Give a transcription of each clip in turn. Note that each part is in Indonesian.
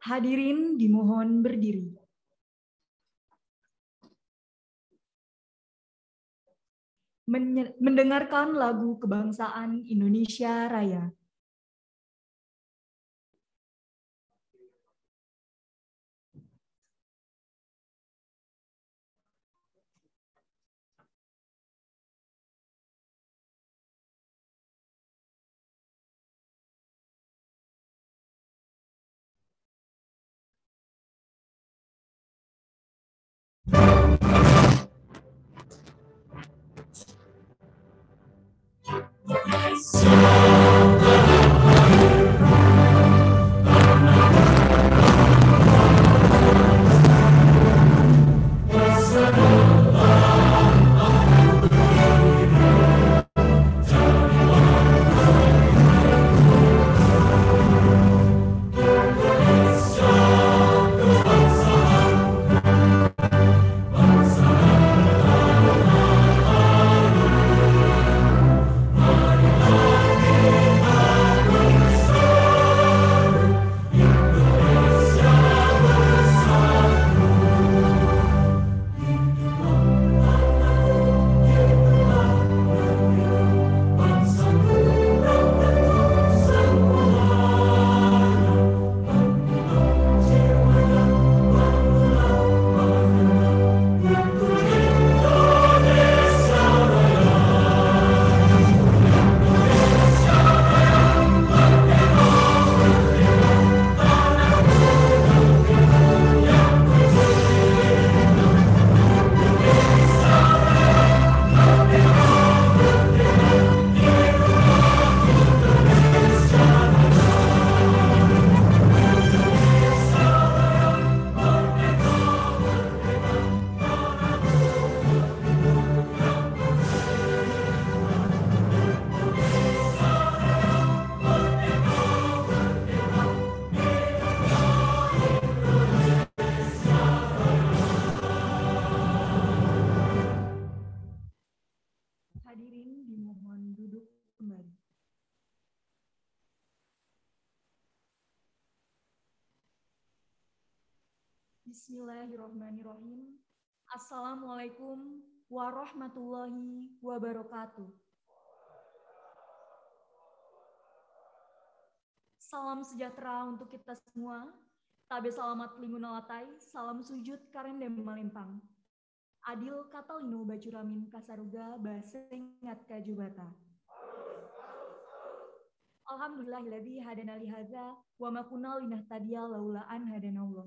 Hadirin dimohon berdiri. Mendengarkan lagu kebangsaan Indonesia Raya. Hadirin dimohon duduk kembali. Bismillahirrahmanirrahim. Assalamualaikum warahmatullahi wabarakatuh. Salam sejahtera untuk kita semua. Tabe salamat lingunalatai, salam sujud karen dan malimpang. Adil Katalino Bacuramin Kasaruga Baseng Ngat Kajubata. Alhamdulillahilladzi hadana li hadza wa ma kunna linahtadiya laula an hadanallah.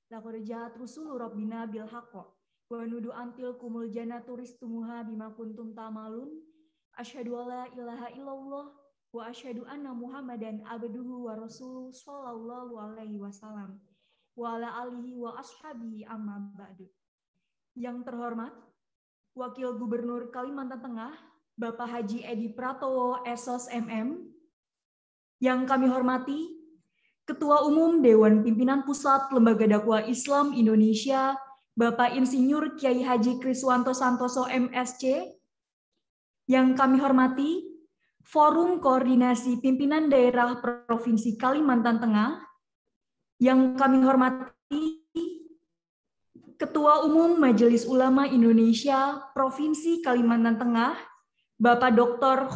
Laqad ja'at rusulu rabbina bil haqq wa nudu antil kumul jannatu ristumuha bima kuntum ta'malun. Asyhadu alla ilaha illallah wa asyhadu anna Muhammadan abduhu wa rasuluhu sallallahu alaihi wasallam wa ala alihi wa ashabihi amma ba'du. Yang terhormat, Wakil Gubernur Kalimantan Tengah, Bapak Haji Edi Pratowo, SOS MM. Yang kami hormati, Ketua Umum Dewan Pimpinan Pusat Lembaga Dakwah Islam Indonesia, Bapak Insinyur Kiai Haji Kriswanto Santoso MSC. Yang kami hormati, Forum Koordinasi Pimpinan Daerah Provinsi Kalimantan Tengah. Yang kami hormati, Ketua Umum Majelis Ulama Indonesia Provinsi Kalimantan Tengah, Bapak Dr.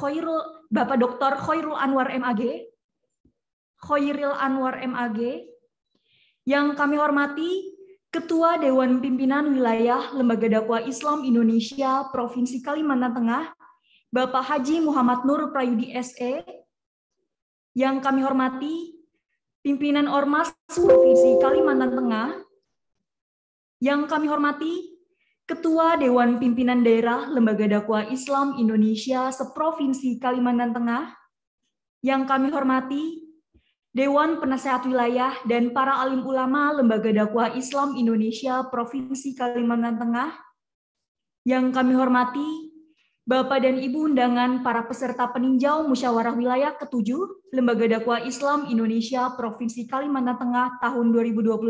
Khairul Anwar MAG, Khairil Anwar MAG. Yang kami hormati, Ketua Dewan Pimpinan Wilayah Lembaga Dakwah Islam Indonesia Provinsi Kalimantan Tengah, Bapak Haji Muhammad Nur Prayudi SE. Yang kami hormati, Pimpinan Ormas Provinsi Kalimantan Tengah. Yang kami hormati, Ketua Dewan Pimpinan Daerah Lembaga Dakwah Islam Indonesia Seprovinsi Kalimantan Tengah. Yang kami hormati, Dewan Penasehat Wilayah dan para alim ulama Lembaga Dakwah Islam Indonesia Provinsi Kalimantan Tengah. Yang kami hormati, Bapak dan Ibu undangan para peserta peninjau Musyawarah Wilayah ke-7 Lembaga Dakwah Islam Indonesia Provinsi Kalimantan Tengah tahun 2021.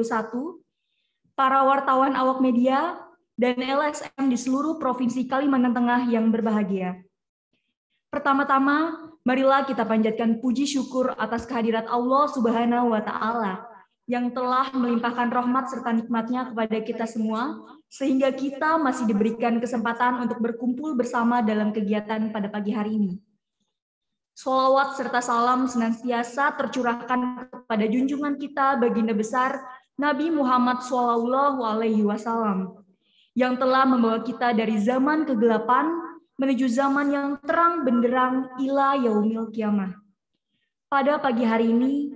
Para wartawan awak media, dan LSM di seluruh Provinsi Kalimantan Tengah yang berbahagia. Pertama-tama, marilah kita panjatkan puji syukur atas kehadirat Allah Subhanahu wa Ta'ala yang telah melimpahkan rahmat serta nikmat-Nya kepada kita semua, sehingga kita masih diberikan kesempatan untuk berkumpul bersama dalam kegiatan pada pagi hari ini. Sholawat serta salam senantiasa tercurahkan kepada junjungan kita baginda besar Nabi Muhammad SAW yang telah membawa kita dari zaman kegelapan menuju zaman yang terang benderang ila yaumil kiamah. Pada pagi hari ini,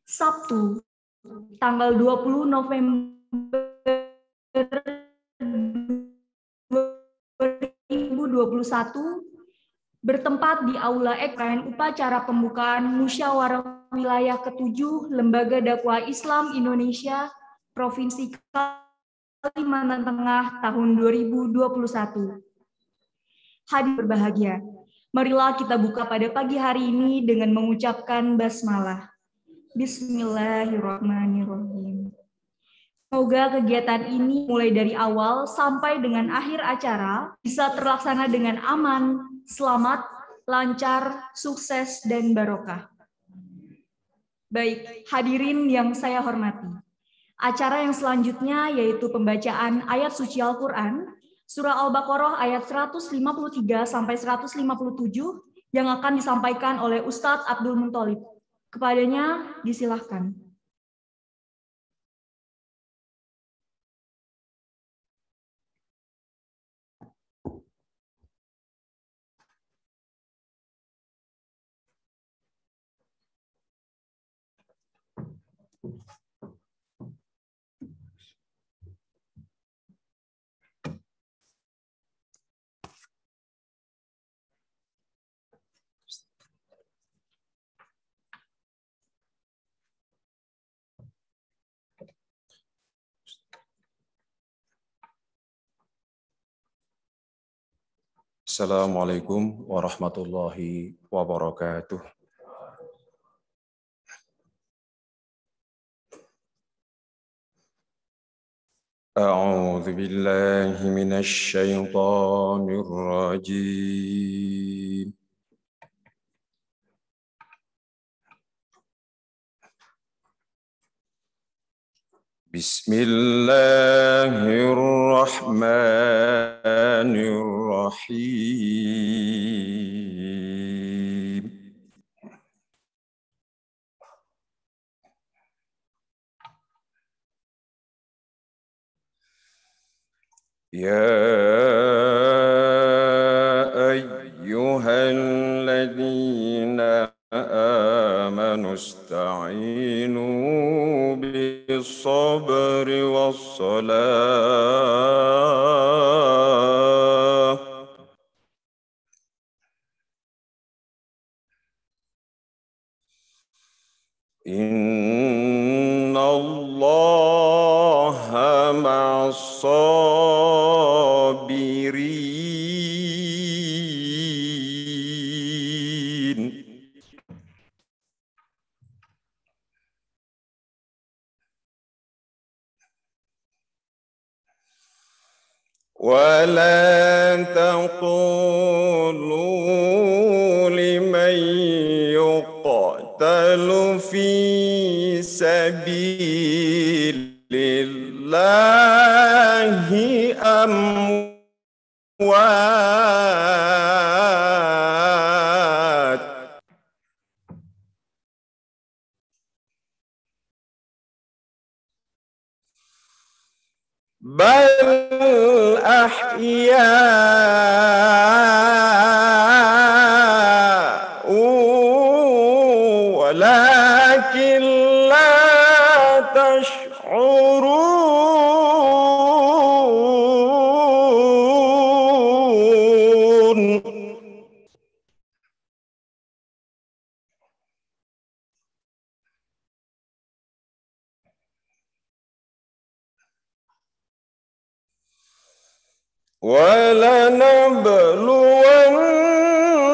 Sabtu, tanggal 20 November 2021, bertempat di Aula Ekran upacara pembukaan Musyawarah Wilayah ke-7 Lembaga Dakwah Islam Indonesia Provinsi Kalimantan Tengah tahun 2021. Hadir berbahagia, marilah kita buka pada pagi hari ini dengan mengucapkan basmalah. Bismillahirrahmanirrahim. Semoga kegiatan ini mulai dari awal sampai dengan akhir acara bisa terlaksana dengan aman, selamat, lancar, sukses, dan barokah. Baik, hadirin yang saya hormati. Acara yang selanjutnya yaitu pembacaan ayat suci Al-Quran, Surah Al-Baqarah ayat 153 sampai 157 yang akan disampaikan oleh Ustadz Abdul Munthalib. Kepadanya disilahkan. Assalamualaikum warahmatullahi wabarakatuh. أعوذ بالله من الشيطان الرجيم. بسم الله الرحمن الرحيم. يا أيها الذين آمنوا استعينوا بالصبر والصلاة إن الله مع الصابرين. ولا تقولوا لمن يقتل في سبيل الله أموات بل أحياء ولكن لا تشعرون.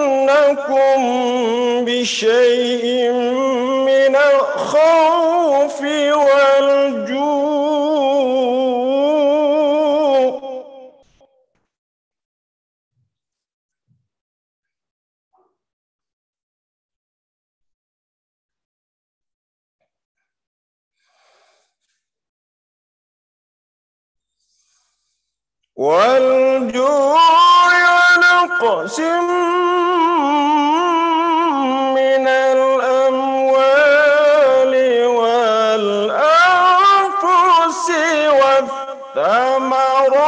ولنبلونكم بشيء من الخوف والجوع والجوع ونقص من الأموال والأنفس والثمرات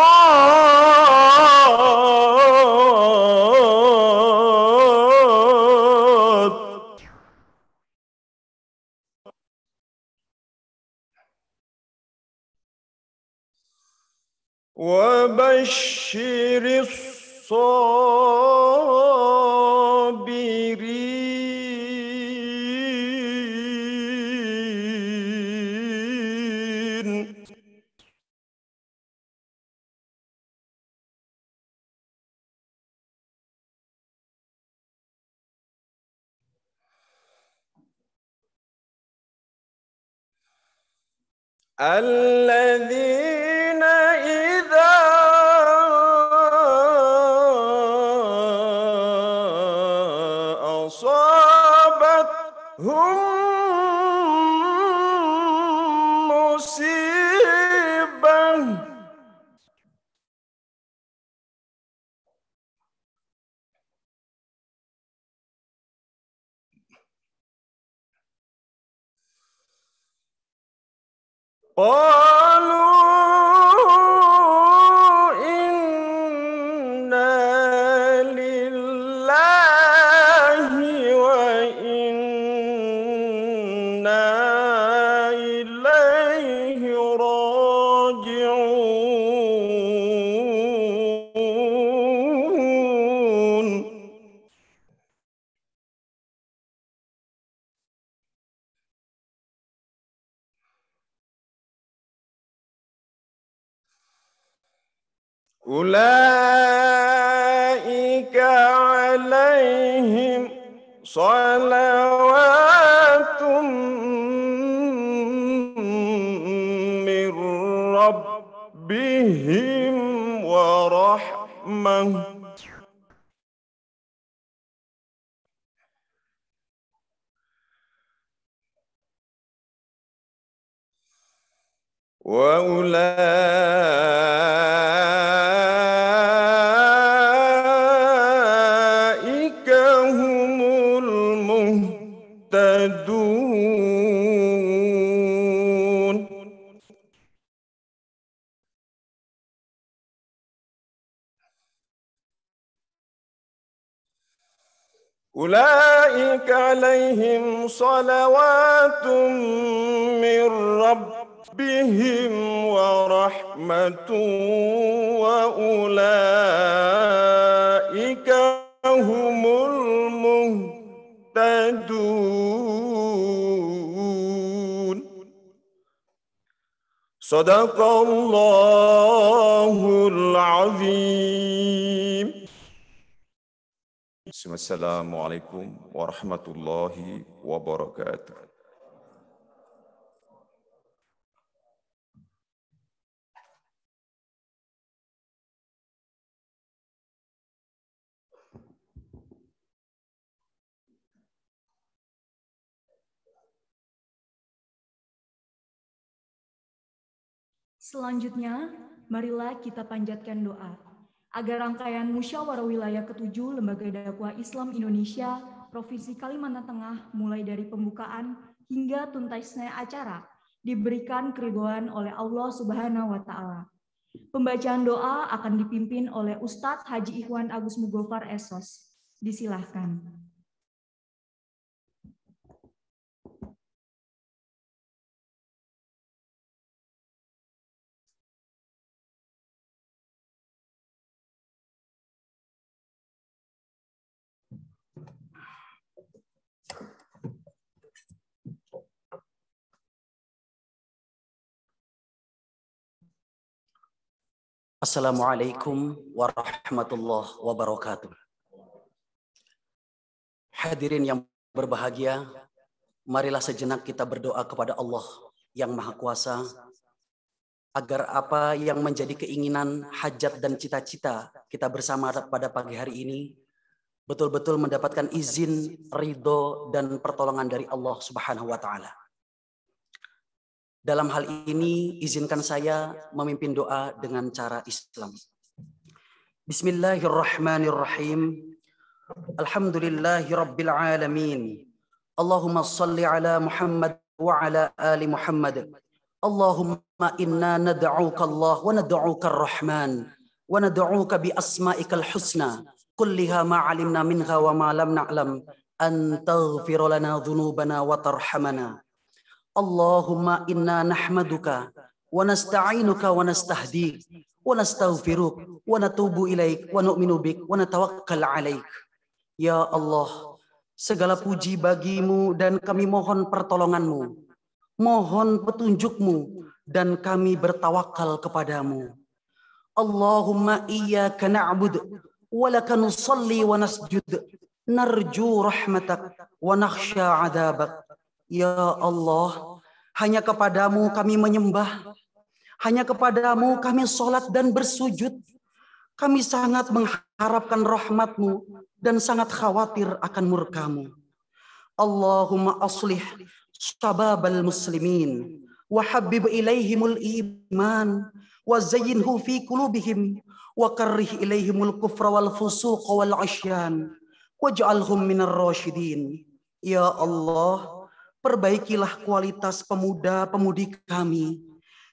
وبشر الصابرين الذين إذا أصابتهم مصيبة قالوا إنا لله وإنا إليه راجعون أولئك عليهم صلوات من ربهم ورحمة وأولئك هم المهتدون أولئك عليهم صلوات من ربهم ورحمة وأولئك هم المهتدون صدق الله العظيم. Assalamualaikum warahmatullahi wabarakatuh. Selanjutnya, marilah kita panjatkan doa agar rangkaian musyawarah wilayah ke-7 Lembaga Dakwah Islam Indonesia Provinsi Kalimantan Tengah mulai dari pembukaan hingga tuntasnya acara diberikan keridhaan oleh Allah Subhanahu wa taala. Pembacaan doa akan dipimpin oleh Ustadz Haji Ikhwan Agus Mugofar Esos. Disilahkan. Assalamualaikum warahmatullahi wabarakatuh. Hadirin yang berbahagia, marilah sejenak kita berdoa kepada Allah yang Maha Kuasa agar apa yang menjadi keinginan, hajat dan cita-cita kita bersama pada pagi hari ini betul-betul mendapatkan izin, ridho dan pertolongan dari Allah Subhanahu wa taala. Dalam hal ini, izinkan saya memimpin doa dengan cara Islam. Bismillahirrahmanirrahim. Alhamdulillahi rabbil alamin. Allahumma salli ala Muhammad wa ala ali Muhammad. Allahumma inna nad'uka Allah wa nad'uka ar-Rahman wa nad'uka bi asma'ikal husna kulliha ma 'alimna minha wa ma lam na'lam an taghfir lana dhunubana wa tarhamana. Allahumma inna nahmaduka wa nasta'inuka wa nastahdik wa nastaghfiruk wa natubu ilaik wa nu'minu bik wa natawakkal alaik. Ya Allah, segala puji bagimu dan kami mohon pertolonganmu, mohon petunjukmu dan kami bertawakal kepadamu. Allahumma iyyaka na'budu wa laka nusalli wa nasjud narju rahmatak wa nakhsha 'adzabak. Ya Allah, hanya kepadamu kami menyembah, hanya kepadamu kami sholat dan bersujud. Kami sangat mengharapkan rahmatmu dan sangat khawatir akan murkamu. Allahumma aslih syababal muslimin wa habib ilaihimul iman wa zayyinhu fi qulubihim wa karrih ilaihimul kufra wal fusuq wal asyan waj'alhum minar rasyidin. Ya Allah, perbaikilah kualitas pemuda-pemudi kami.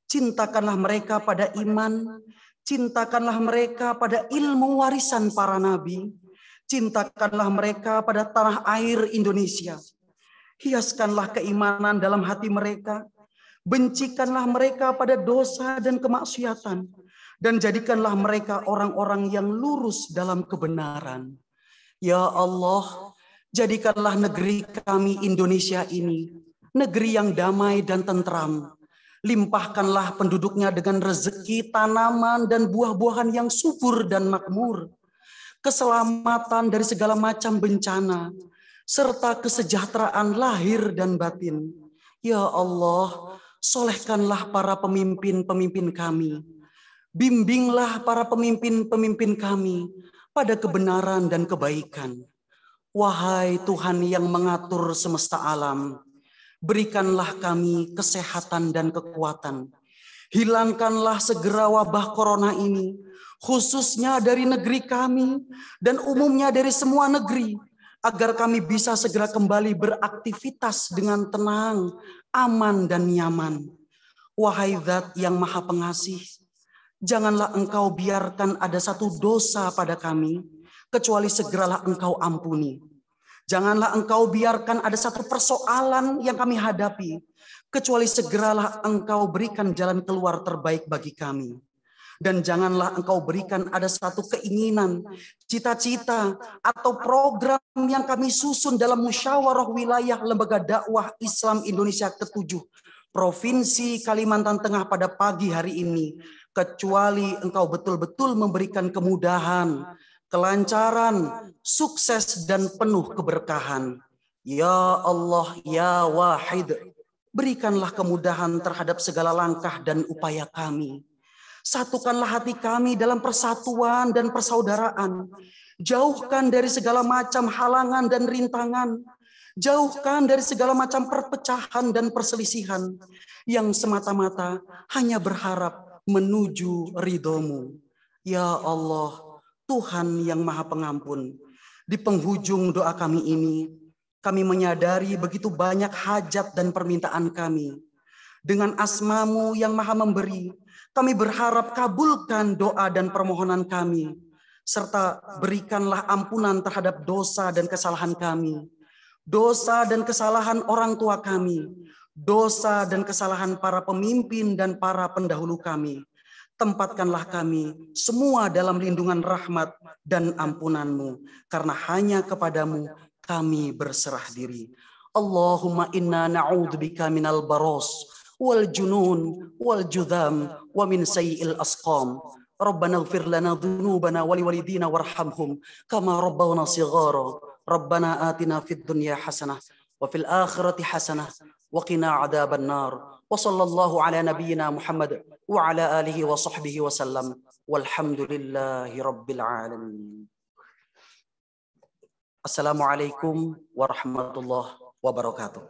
Cintakanlah mereka pada iman, cintakanlah mereka pada ilmu warisan para nabi, cintakanlah mereka pada tanah air Indonesia. Hiaskanlah keimanan dalam hati mereka, bencikanlah mereka pada dosa dan kemaksiatan, dan jadikanlah mereka orang-orang yang lurus dalam kebenaran. Ya Allah, jadikanlah negeri kami Indonesia ini negeri yang damai dan tentram. Limpahkanlah penduduknya dengan rezeki, tanaman, dan buah-buahan yang subur dan makmur. Keselamatan dari segala macam bencana, serta kesejahteraan lahir dan batin. Ya Allah, solehkanlah para pemimpin-pemimpin kami. Bimbinglah para pemimpin-pemimpin kami pada kebenaran dan kebaikan. Wahai Tuhan yang mengatur semesta alam, berikanlah kami kesehatan dan kekuatan. Hilangkanlah segera wabah corona ini, khususnya dari negeri kami dan umumnya dari semua negeri, agar kami bisa segera kembali beraktivitas dengan tenang, aman, dan nyaman. Wahai Zat yang Maha Pengasih, janganlah Engkau biarkan ada satu dosa pada kami, kecuali segeralah Engkau ampuni. Janganlah Engkau biarkan ada satu persoalan yang kami hadapi, kecuali segeralah Engkau berikan jalan keluar terbaik bagi kami. Dan janganlah Engkau berikan ada satu keinginan, cita-cita, atau program yang kami susun dalam musyawarah wilayah Lembaga Dakwah Islam Indonesia ke-7, Provinsi Kalimantan Tengah pada pagi hari ini, kecuali Engkau betul-betul memberikan kemudahan, kelancaran, sukses, dan penuh keberkahan. Ya Allah, ya Wahid, berikanlah kemudahan terhadap segala langkah dan upaya kami. Satukanlah hati kami dalam persatuan dan persaudaraan. Jauhkan dari segala macam halangan dan rintangan. Jauhkan dari segala macam perpecahan dan perselisihan yang semata-mata hanya berharap menuju ridho-Mu. Ya Allah, Tuhan yang Maha Pengampun, di penghujung doa kami ini, kami menyadari begitu banyak hajat dan permintaan kami. Dengan asma-Mu yang Maha Memberi, kami berharap kabulkan doa dan permohonan kami, serta berikanlah ampunan terhadap dosa dan kesalahan kami, dosa dan kesalahan orang tua kami, dosa dan kesalahan para pemimpin dan para pendahulu kami. Tempatkanlah kami semua dalam lindungan rahmat dan ampunan-Mu, karena hanya kepadamu kami berserah diri. Allahumma inna na'udzubika minal baros wal junun wal judham wa min sayyi'il asqam. Rabbana ighfir lana dhunubana wa liwalidina warhamhum kama rabbawna shighara. Rabbana atina fid dunya hasanah wa fil akhirati hasanah wa qina adzaban nar. Wa sallallahu ala nabiyyina Muhammad wa ala alihi wa sahbihi wa sallam. Walhamdulillahi rabbil alamin. Assalamualaikum warahmatullahi wabarakatuh.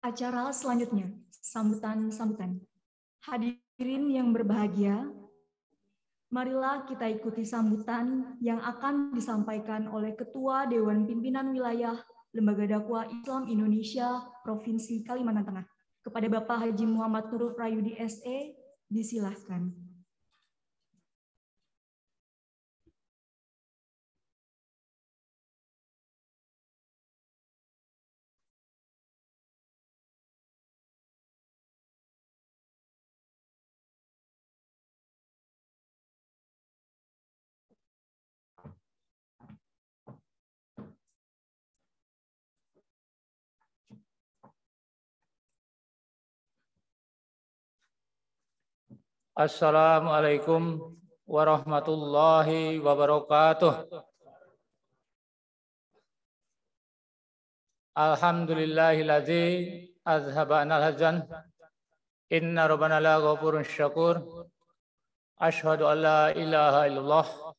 acara selanjutnya, sambutan-sambutan. Hadirin yang berbahagia, marilah kita ikuti sambutan yang akan disampaikan oleh Ketua Dewan Pimpinan Wilayah Lembaga Dakwah Islam Indonesia Provinsi Kalimantan Tengah. Kepada Bapak Haji Muhammad Nurul Prayudi SE, disilahkan. Assalamualaikum warahmatullahi wabarakatuh. Alhamdulillahilladzi azhaba anal hazan. Inna rabbana la ghafurun syakur. Asyhadu an la ilaha illallah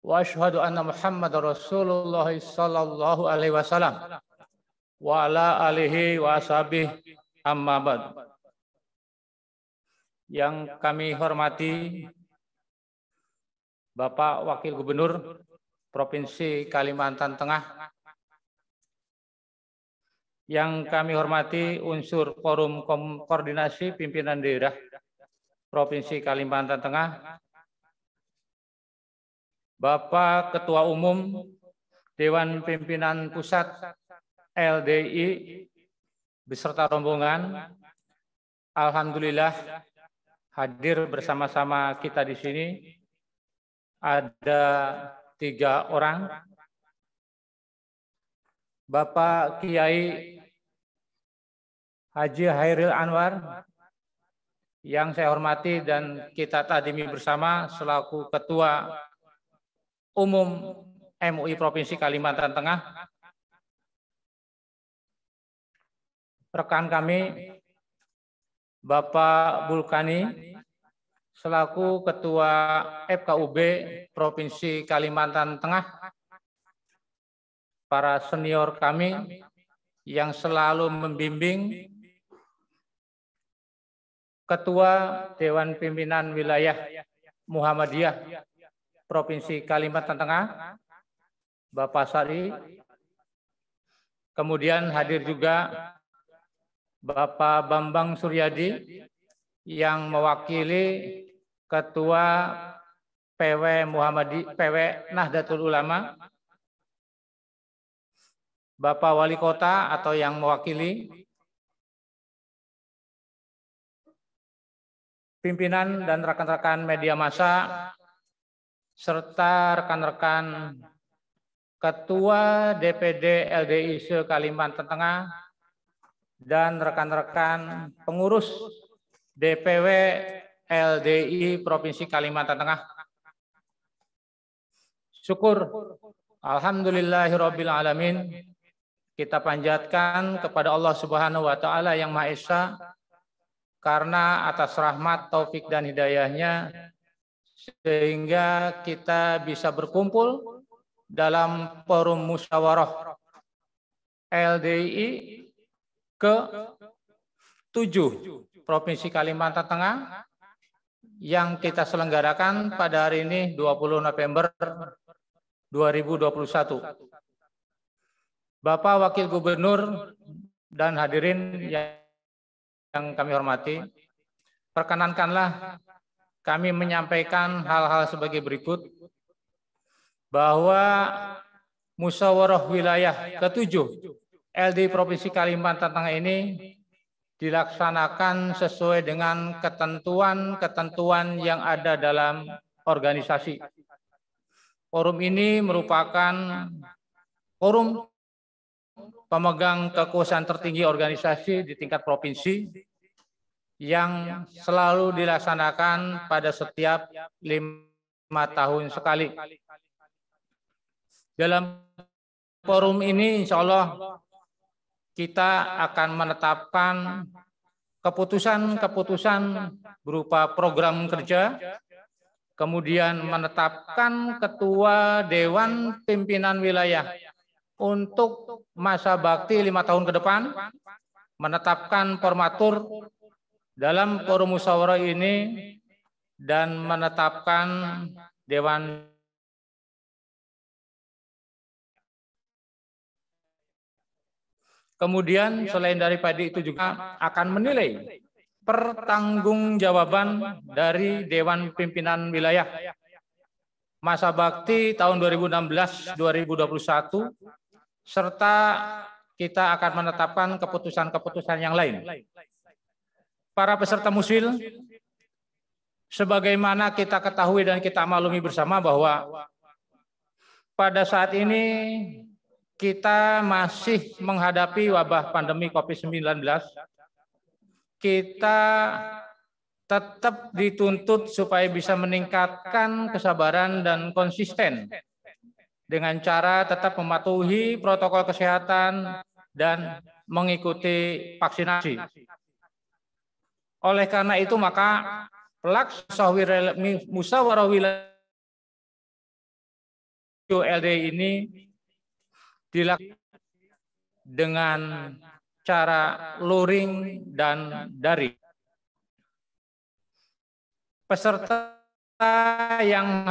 wa asyhadu anna Muhammadar Rasulullah sallallahu alaihi wasallam wa ala alihi wa ashabihi amma ba'd. Yang kami hormati Bapak Wakil Gubernur Provinsi Kalimantan Tengah, yang kami hormati unsur Forum Koordinasi Pimpinan Daerah Provinsi Kalimantan Tengah, Bapak Ketua Umum Dewan Pimpinan Pusat LDI beserta rombongan, alhamdulillah hadir bersama-sama kita di sini ada 3 orang. Bapak Kiai Haji Hairil Anwar yang saya hormati dan kita tadimi bersama selaku Ketua Umum MUI Provinsi Kalimantan Tengah. Rekan kami Bapak Bulkani selaku Ketua FKUB Provinsi Kalimantan Tengah, para senior kami yang selalu membimbing, Ketua Dewan Pimpinan Wilayah Muhammadiyah Provinsi Kalimantan Tengah, Bapak Sari, kemudian hadir juga Bapak Bambang Suryadi yang mewakili Ketua PW Nahdlatul Ulama, Bapak Wali Kota atau yang mewakili pimpinan dan rekan-rekan media massa, serta rekan-rekan Ketua DPD LDI se-Kalimantan Tengah, dan rekan-rekan pengurus DPW LDI Provinsi Kalimantan Tengah. Syukur, alhamdulillahirabbil alamin, kita panjatkan kepada Allah Subhanahu wa taala yang Maha Esa karena atas rahmat, taufik dan hidayahnya sehingga kita bisa berkumpul dalam forum musyawarah LDI ke-7 Provinsi Kalimantan Tengah yang kita selenggarakan pada hari ini 20 November 2021. Bapak Wakil Gubernur dan hadirin yang kami hormati, perkenankanlah kami menyampaikan hal-hal sebagai berikut, bahwa musyawarah wilayah ke-7 LDI Provinsi Kalimantan Tengah ini dilaksanakan sesuai dengan ketentuan-ketentuan yang ada dalam organisasi. Forum ini merupakan forum pemegang kekuasaan tertinggi organisasi di tingkat provinsi yang selalu dilaksanakan pada setiap 5 tahun sekali. Dalam forum ini insya Allah kita akan menetapkan keputusan-keputusan berupa program kerja, kemudian menetapkan ketua Dewan Pimpinan Wilayah untuk masa bakti 5 tahun ke depan, menetapkan formatur dalam forum musyawarah ini dan menetapkan Dewan. Kemudian selain daripada itu juga akan menilai pertanggungjawaban dari Dewan Pimpinan Wilayah masa bakti tahun 2016-2021 serta kita akan menetapkan keputusan-keputusan yang lain. Para peserta muswil, sebagaimana kita ketahui dan kita maklumi bersama bahwa pada saat ini kita masih menghadapi wabah pandemi COVID-19. Kita tetap dituntut supaya bisa meningkatkan kesabaran dan konsisten dengan cara tetap mematuhi protokol kesehatan dan mengikuti vaksinasi. Oleh karena itu maka pelaksanaan musyawarah wilayah LDI ini dilakukan dengan cara luring dan daring. Peserta yang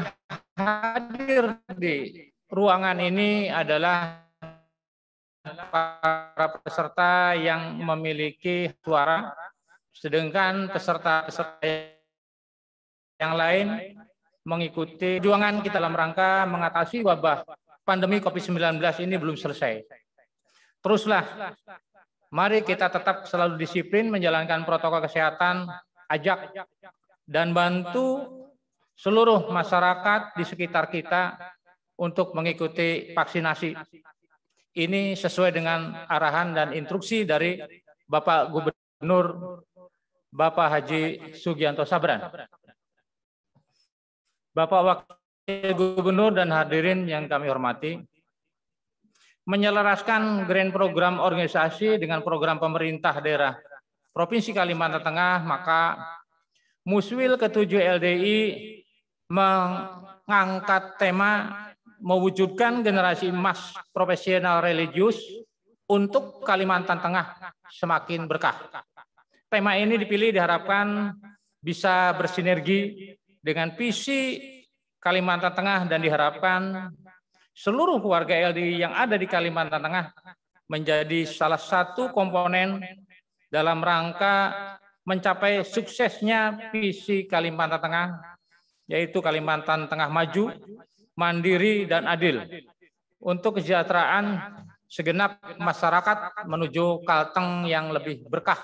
hadir di ruangan ini adalah para peserta yang memiliki suara, sedangkan peserta-peserta yang lain mengikuti perjuangan kita dalam rangka mengatasi wabah pandemi COVID-19 ini belum selesai. Teruslah, mari kita tetap selalu disiplin menjalankan protokol kesehatan, ajak dan bantu seluruh masyarakat di sekitar kita untuk mengikuti vaksinasi. Ini sesuai dengan arahan dan instruksi dari Bapak Gubernur Bapak Haji Sugianto Sabran. Bapak Wakil Gubernur dan hadirin yang kami hormati, menyelaraskan grand program organisasi dengan program pemerintah daerah Provinsi Kalimantan Tengah, maka Muswil ke-7 LDI mengangkat tema mewujudkan generasi emas profesional religius untuk Kalimantan Tengah semakin berkah. Tema ini dipilih diharapkan bisa bersinergi dengan visi Kalimantan Tengah dan diharapkan seluruh keluarga LDI yang ada di Kalimantan Tengah menjadi salah satu komponen dalam rangka mencapai suksesnya visi Kalimantan Tengah, yaitu Kalimantan Tengah maju, mandiri, dan adil untuk kesejahteraan segenap masyarakat menuju Kalteng yang lebih berkah,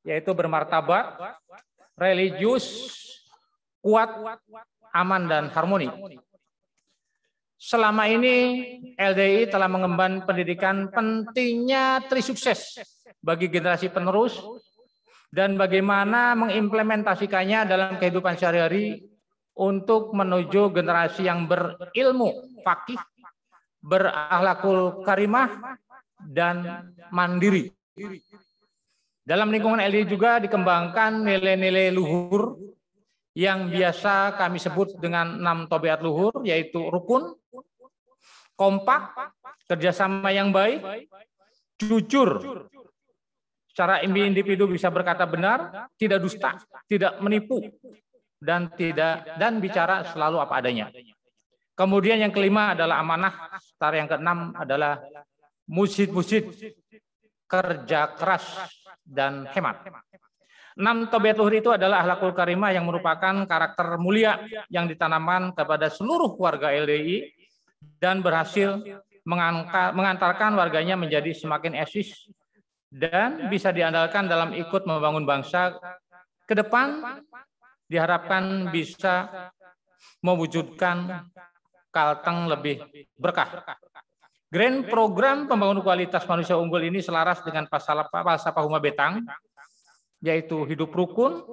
yaitu bermartabat, religius, kuat, aman, dan harmoni. Selama ini LDI telah mengemban pendidikan pentingnya trisukses bagi generasi penerus dan bagaimana mengimplementasikannya dalam kehidupan sehari-hari untuk menuju generasi yang berilmu, faqih, berakhlakul karimah, dan mandiri. Dalam lingkungan LDI juga dikembangkan nilai-nilai luhur yang biasa kami sebut dengan 6 tabiat luhur, yaitu rukun, kompak, kerjasama yang baik, jujur, secara individu bisa berkata benar, tidak dusta, tidak menipu, dan bicara selalu apa adanya. Kemudian yang kelima adalah amanah, secara yang keenam adalah musid, kerja keras dan hemat. 6 tabiat luhur itu adalah akhlakul karimah yang merupakan karakter mulia yang ditanamkan kepada seluruh warga LDI dan berhasil mengantarkan warganya menjadi semakin eksis dan bisa diandalkan dalam ikut membangun bangsa ke depan. Diharapkan bisa mewujudkan Kalteng lebih berkah. Grand program pembangunan kualitas manusia unggul ini selaras dengan falsafah Huma Betang, yaitu hidup rukun,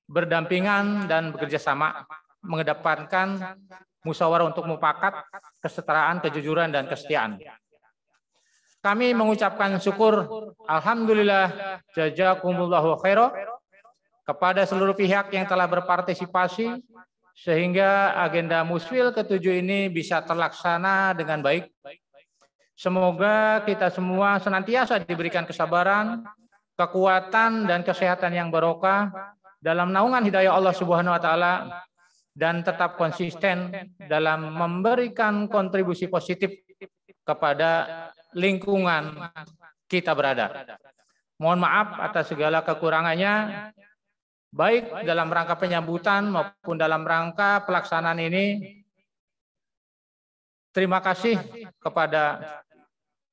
berdampingan, dan bekerja sama, mengedepankan musyawarah untuk mufakat, kesetaraan, kejujuran, dan kesetiaan. Kami mengucapkan syukur, alhamdulillah, jazakumullahu khairan, kepada seluruh pihak yang telah berpartisipasi, sehingga agenda Muswil ke-7 ini bisa terlaksana dengan baik. Semoga kita semua senantiasa diberikan kesabaran, kekuatan, dan kesehatan yang barokah dalam naungan hidayah Allah Subhanahu wa taala, dan tetap konsisten dalam memberikan kontribusi positif kepada lingkungan kita berada. Mohon maaf atas segala kekurangannya, baik dalam rangka penyambutan maupun dalam rangka pelaksanaan ini. Terima kasih kepada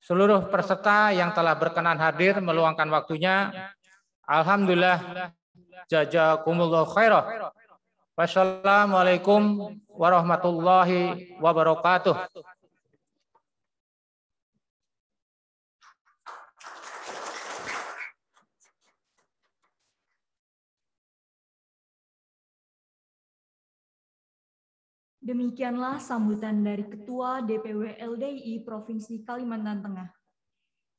seluruh peserta yang telah berkenan hadir meluangkan waktunya. Alhamdulillah, jazakumullah khairah. Wassalamualaikum warahmatullahi wabarakatuh. Demikianlah sambutan dari Ketua DPW LDI Provinsi Kalimantan Tengah.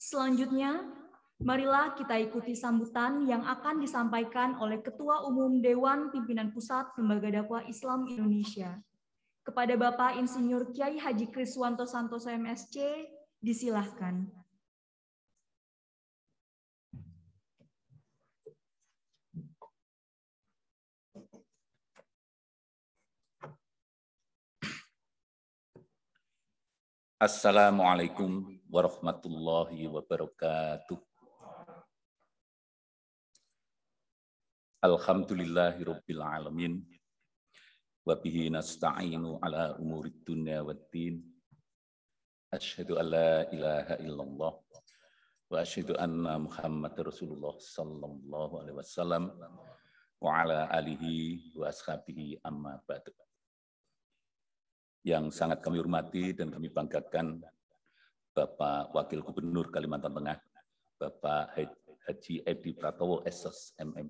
Selanjutnya, marilah kita ikuti sambutan yang akan disampaikan oleh Ketua Umum Dewan Pimpinan Pusat Lembaga Dakwah Islam Indonesia. Kepada Bapak Insinyur Kiai Haji Kriswanto Santoso MSc, disilahkan. Assalamualaikum warahmatullahi wabarakatuh. Alhamdulillahirabbil alamin. Wa bihi nasta'inu ala umurid dunya waddin. Asyhadu an la ilaha illallah wa asyhadu anna Muhammadar Rasulullah sallallahu alaihi wasallam wa ala alihi wa ashabihi amma ba'du. Yang sangat kami hormati dan kami banggakan Bapak Wakil Gubernur Kalimantan Tengah, Bapak Haji Edi Pratowo SS MM.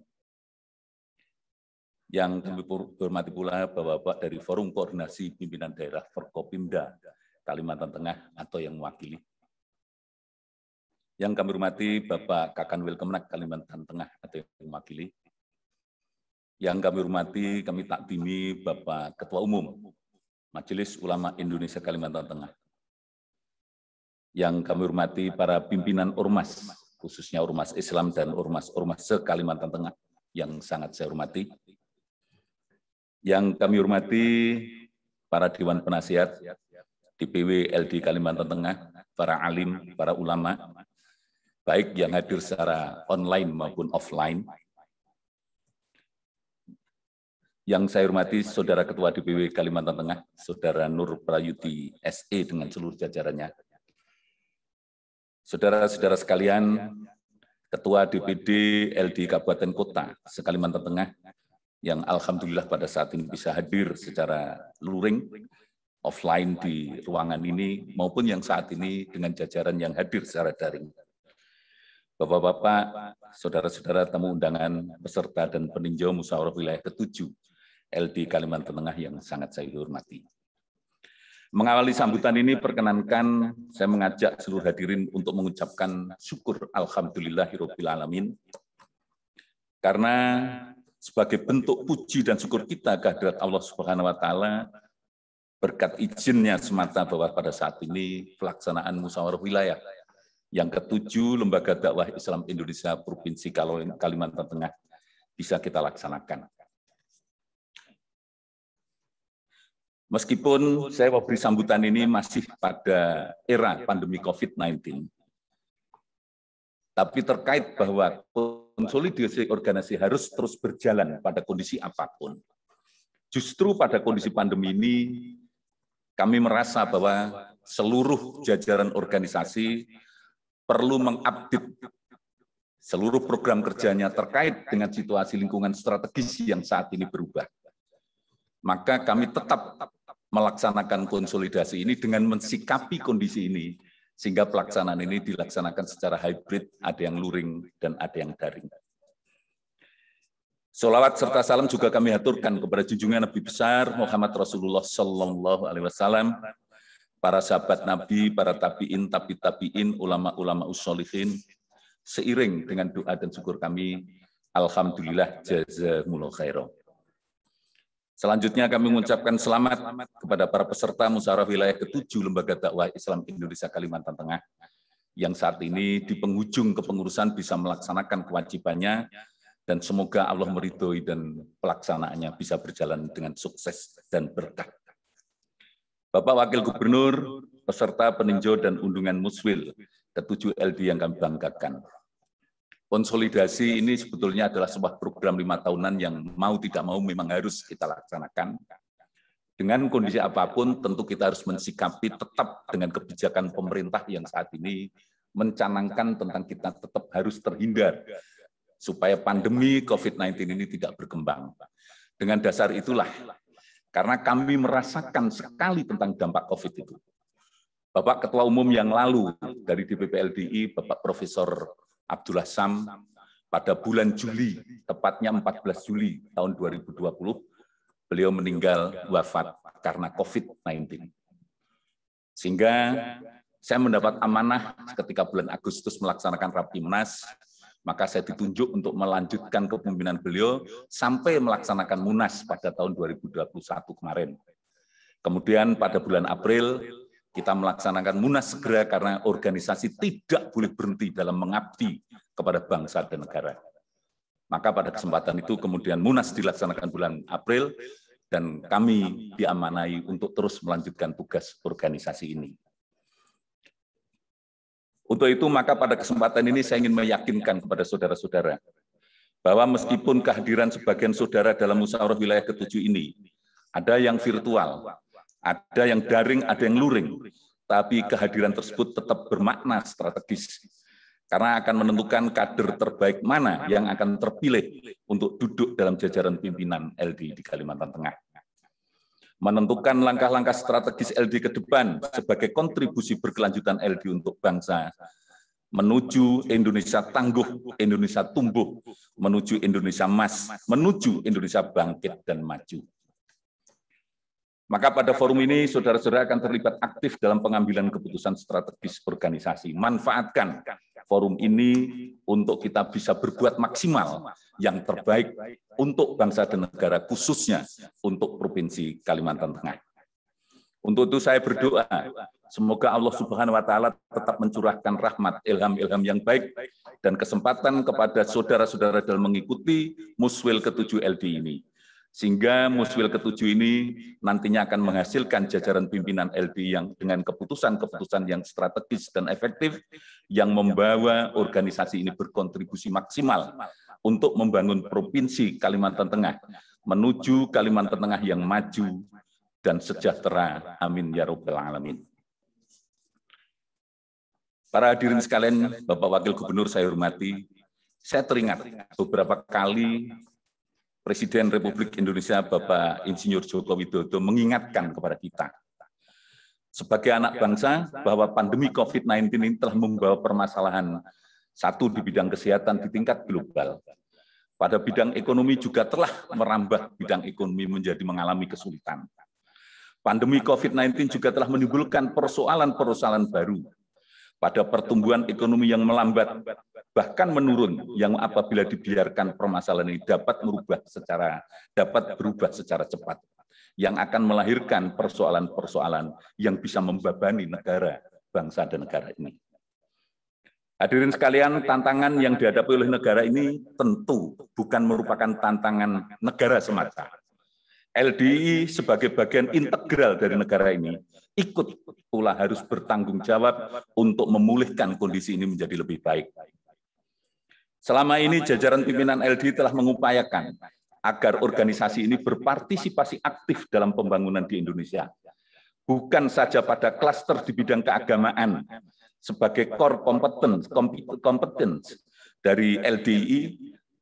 Yang kami hormati pula Bapak-Bapak dari Forum Koordinasi Pimpinan Daerah Forkopimda Kalimantan Tengah atau yang mewakili. Yang kami hormati Bapak Kakanwil Kemenak Kalimantan Tengah atau yang mewakili. Yang kami hormati, kami takdimi Bapak Ketua Umum Majelis Ulama Indonesia Kalimantan Tengah. Yang kami hormati para pimpinan ormas, khususnya ormas Islam dan ormas-ormas se-Kalimantan Tengah yang sangat saya hormati. Yang kami hormati para Dewan Penasihat, DPW LD Kalimantan Tengah, para alim, para ulama, baik yang hadir secara online maupun offline. Yang saya hormati Saudara Ketua DPW Kalimantan Tengah, Saudara Nur Prayuti SE dengan seluruh jajarannya. Saudara-saudara sekalian, Ketua DPD LD Kabupaten Kota se-Kalimantan Tengah, yang alhamdulillah pada saat ini bisa hadir secara luring, offline di ruangan ini, maupun yang saat ini dengan jajaran yang hadir secara daring. Bapak-bapak, saudara-saudara tamu undangan, peserta dan peninjau musyawarah wilayah ke-7, LD Kalimantan Tengah yang sangat saya hormati. Mengawali sambutan ini, perkenankan saya mengajak seluruh hadirin untuk mengucapkan syukur alhamdulillahirabbil alamin, karena sebagai bentuk puji dan syukur kita kehadirat Allah Subhanahu wa taala, berkat izinnya semata bahwa pada saat ini pelaksanaan musyawarah wilayah yang ke-7 Lembaga Dakwah Islam Indonesia Provinsi Kalimantan Tengah bisa kita laksanakan. Meskipun saya memberi sambutan ini masih pada era pandemi COVID-19, tapi terkait bahwa konsolidasi organisasi harus terus berjalan pada kondisi apapun. Justru pada kondisi pandemi ini, kami merasa bahwa seluruh jajaran organisasi perlu mengupdate seluruh program kerjanya terkait dengan situasi lingkungan strategis yang saat ini berubah. Maka kami tetap melaksanakan konsolidasi ini dengan mensikapi kondisi ini, sehingga pelaksanaan ini dilaksanakan secara hybrid, ada yang luring dan ada yang daring. Sholawat serta salam juga kami haturkan kepada junjungan Nabi besar Muhammad Rasulullah Sallallahu Alaihi Wasallam, para sahabat Nabi, para tabiin, tabiin, ulama-ulama usholihin, seiring dengan doa dan syukur kami, alhamdulillah jazakumullah khairan. Selanjutnya kami mengucapkan selamat kepada para peserta musyawarah wilayah ke-7 Lembaga Dakwah Islam Indonesia Kalimantan Tengah yang saat ini di penghujung kepengurusan bisa melaksanakan kewajibannya, dan semoga Allah meridhoi dan pelaksanaannya bisa berjalan dengan sukses dan berkah. Bapak Wakil Gubernur, peserta peninjau dan undangan Muswil ke-7 LD yang kami banggakan. Konsolidasi ini sebetulnya adalah sebuah program 5 tahunan yang mau tidak mau memang harus kita laksanakan. Dengan kondisi apapun tentu kita harus mensikapi tetap dengan kebijakan pemerintah yang saat ini mencanangkan tentang kita tetap harus terhindar supaya pandemi COVID-19 ini tidak berkembang. Dengan dasar itulah, karena kami merasakan sekali tentang dampak COVID itu. Bapak Ketua Umum yang lalu dari DPP LDI, Bapak Profesor Abdullah Sam, pada bulan Juli, tepatnya 14 Juli tahun 2020, beliau meninggal wafat karena COVID-19. Sehingga saya mendapat amanah ketika bulan Agustus melaksanakan Rapimnas, maka saya ditunjuk untuk melanjutkan kepemimpinan beliau sampai melaksanakan Munas pada tahun 2021 kemarin. Kemudian pada bulan April, kita melaksanakan Munas segera karena organisasi tidak boleh berhenti dalam mengabdi kepada bangsa dan negara. Maka pada kesempatan itu kemudian Munas dilaksanakan bulan April dan kami diamanai untuk terus melanjutkan tugas organisasi ini. Untuk itu maka pada kesempatan ini saya ingin meyakinkan kepada saudara-saudara bahwa meskipun kehadiran sebagian saudara dalam musyawarah wilayah ke-7 ini, ada yang virtual, ada yang daring, ada yang luring, tapi kehadiran tersebut tetap bermakna strategis, karena akan menentukan kader terbaik mana yang akan terpilih untuk duduk dalam jajaran pimpinan LD di Kalimantan Tengah. Menentukan langkah-langkah strategis LD ke depan sebagai kontribusi berkelanjutan LD untuk bangsa, menuju Indonesia tangguh, Indonesia tumbuh, menuju Indonesia emas, menuju Indonesia bangkit dan maju. Maka pada forum ini, saudara-saudara akan terlibat aktif dalam pengambilan keputusan strategis organisasi. Manfaatkan forum ini untuk kita bisa berbuat maksimal yang terbaik untuk bangsa dan negara, khususnya untuk Provinsi Kalimantan Tengah. Untuk itu saya berdoa, semoga Allah Subhanahu wa Ta'ala tetap mencurahkan rahmat, ilham-ilham yang baik, dan kesempatan kepada saudara-saudara dalam mengikuti Muswil ke-7 LD ini. Sehingga Muswil ke-7 ini nantinya akan menghasilkan jajaran pimpinan LD yang dengan keputusan-keputusan yang strategis dan efektif yang membawa organisasi ini berkontribusi maksimal untuk membangun Provinsi Kalimantan Tengah menuju Kalimantan Tengah yang maju dan sejahtera. Amin ya rabbal alamin. Para hadirin sekalian, Bapak Wakil Gubernur saya hormati, saya teringat beberapa kali Presiden Republik Indonesia Bapak Insinyur Joko Widodo mengingatkan kepada kita sebagai anak bangsa bahwa pandemi COVID-19 ini telah membawa permasalahan satu di bidang kesehatan di tingkat global. Pada bidang ekonomi juga telah merambah bidang ekonomi menjadi mengalami kesulitan. Pandemi COVID-19 juga telah menimbulkan persoalan-persoalan baru pada pertumbuhan ekonomi yang melambat, bahkan menurun, yang apabila dibiarkan permasalahan ini dapat berubah secara cepat, yang akan melahirkan persoalan-persoalan yang bisa membebani negara, bangsa dan negara ini. Hadirin sekalian, tantangan yang dihadapi oleh negara ini tentu bukan merupakan tantangan negara semata. LDI sebagai bagian integral dari negara ini ikut pula harus bertanggung jawab untuk memulihkan kondisi ini menjadi lebih baik. Selama ini jajaran pimpinan LDI telah mengupayakan agar organisasi ini berpartisipasi aktif dalam pembangunan di Indonesia. Bukan saja pada klaster di bidang keagamaan sebagai core competence dari LDI,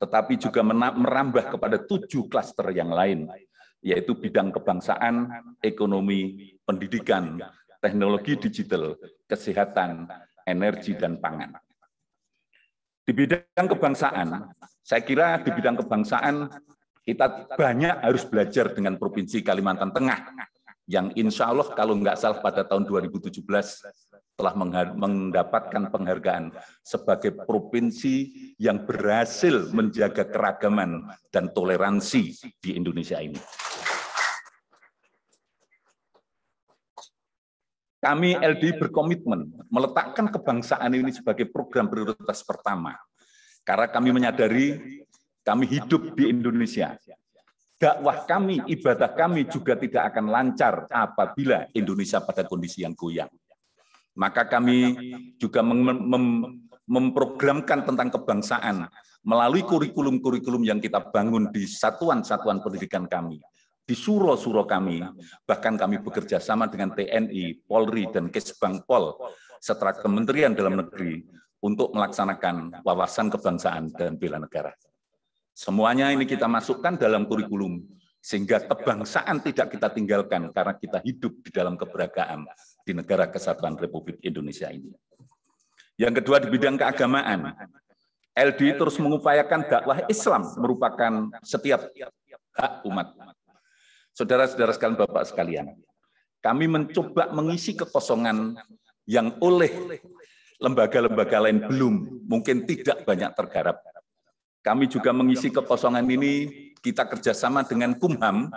tetapi juga merambah kepada 7 klaster yang lain, yaitu bidang kebangsaan, ekonomi, pendidikan, teknologi digital, kesehatan, energi, dan pangan. Di bidang kebangsaan, saya kira di bidang kebangsaan kita banyak harus belajar dengan Provinsi Kalimantan Tengah, yang insya Allah kalau nggak salah pada tahun 2017 telah mendapatkan penghargaan sebagai provinsi yang berhasil menjaga keragaman dan toleransi di Indonesia ini. Kami LDI berkomitmen meletakkan kebangsaan ini sebagai program prioritas pertama. Karena kami menyadari kami hidup di Indonesia. Dakwah kami, ibadah kami juga tidak akan lancar apabila Indonesia pada kondisi yang goyang. Maka kami juga memprogramkan tentang kebangsaan melalui kurikulum-kurikulum yang kita bangun di satuan-satuan pendidikan kami, di suro-suro kami, bahkan kami bekerja sama dengan TNI, Polri, dan Kesbangpol, serta Kementerian Dalam Negeri untuk melaksanakan wawasan kebangsaan dan bela negara. Semuanya ini kita masukkan dalam kurikulum, sehingga kebangsaan tidak kita tinggalkan karena kita hidup di dalam keberagaman di negara kesatuan Republik Indonesia ini. Yang kedua di bidang keagamaan, LDI terus mengupayakan dakwah Islam merupakan setiap hak umat. Saudara-saudara sekalian, Bapak sekalian, kami mencoba mengisi kekosongan yang oleh lembaga-lembaga lain belum, mungkin tidak banyak tergarap. Kami juga mengisi kekosongan ini, kita kerjasama dengan Kumham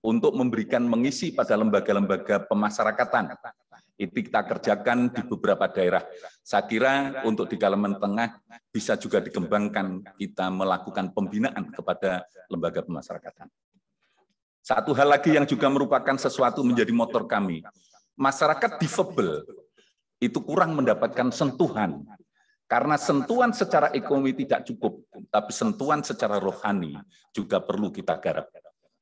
untuk memberikan mengisi pada lembaga-lembaga pemasyarakatan. Itu kita kerjakan di beberapa daerah. Saya kira untuk di Kalimantan Tengah bisa juga dikembangkan, kita melakukan pembinaan kepada lembaga pemasyarakatan. Satu hal lagi yang juga merupakan sesuatu menjadi motor kami, masyarakat difabel itu kurang mendapatkan sentuhan. Karena sentuhan secara ekonomi tidak cukup, tapi sentuhan secara rohani juga perlu kita garap.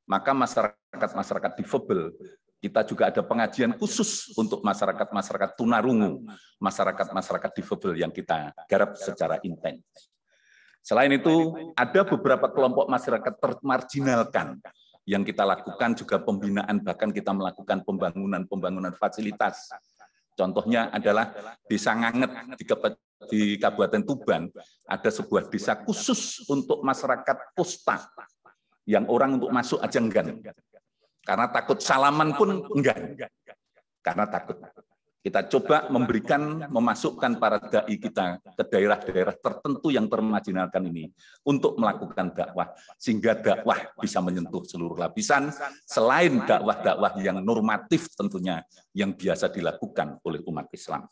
Maka masyarakat difabel, kita juga ada pengajian khusus untuk masyarakat tunarungu, masyarakat difabel yang kita garap secara intens. Selain itu, ada beberapa kelompok masyarakat termarginalkan yang kita lakukan juga pembinaan, bahkan kita melakukan pembangunan fasilitas. Contohnya adalah Desa Nganget di Kabupaten Tuban, ada sebuah desa khusus untuk masyarakat Posta, yang orang untuk masuk aja enggan. Karena takut salaman pun enggan. Karena takut. Kita coba memasukkan para dai kita ke daerah-daerah tertentu yang termarginalkan ini untuk melakukan dakwah, sehingga dakwah bisa menyentuh seluruh lapisan, selain dakwah-dakwah yang normatif tentunya yang biasa dilakukan oleh umat Islam.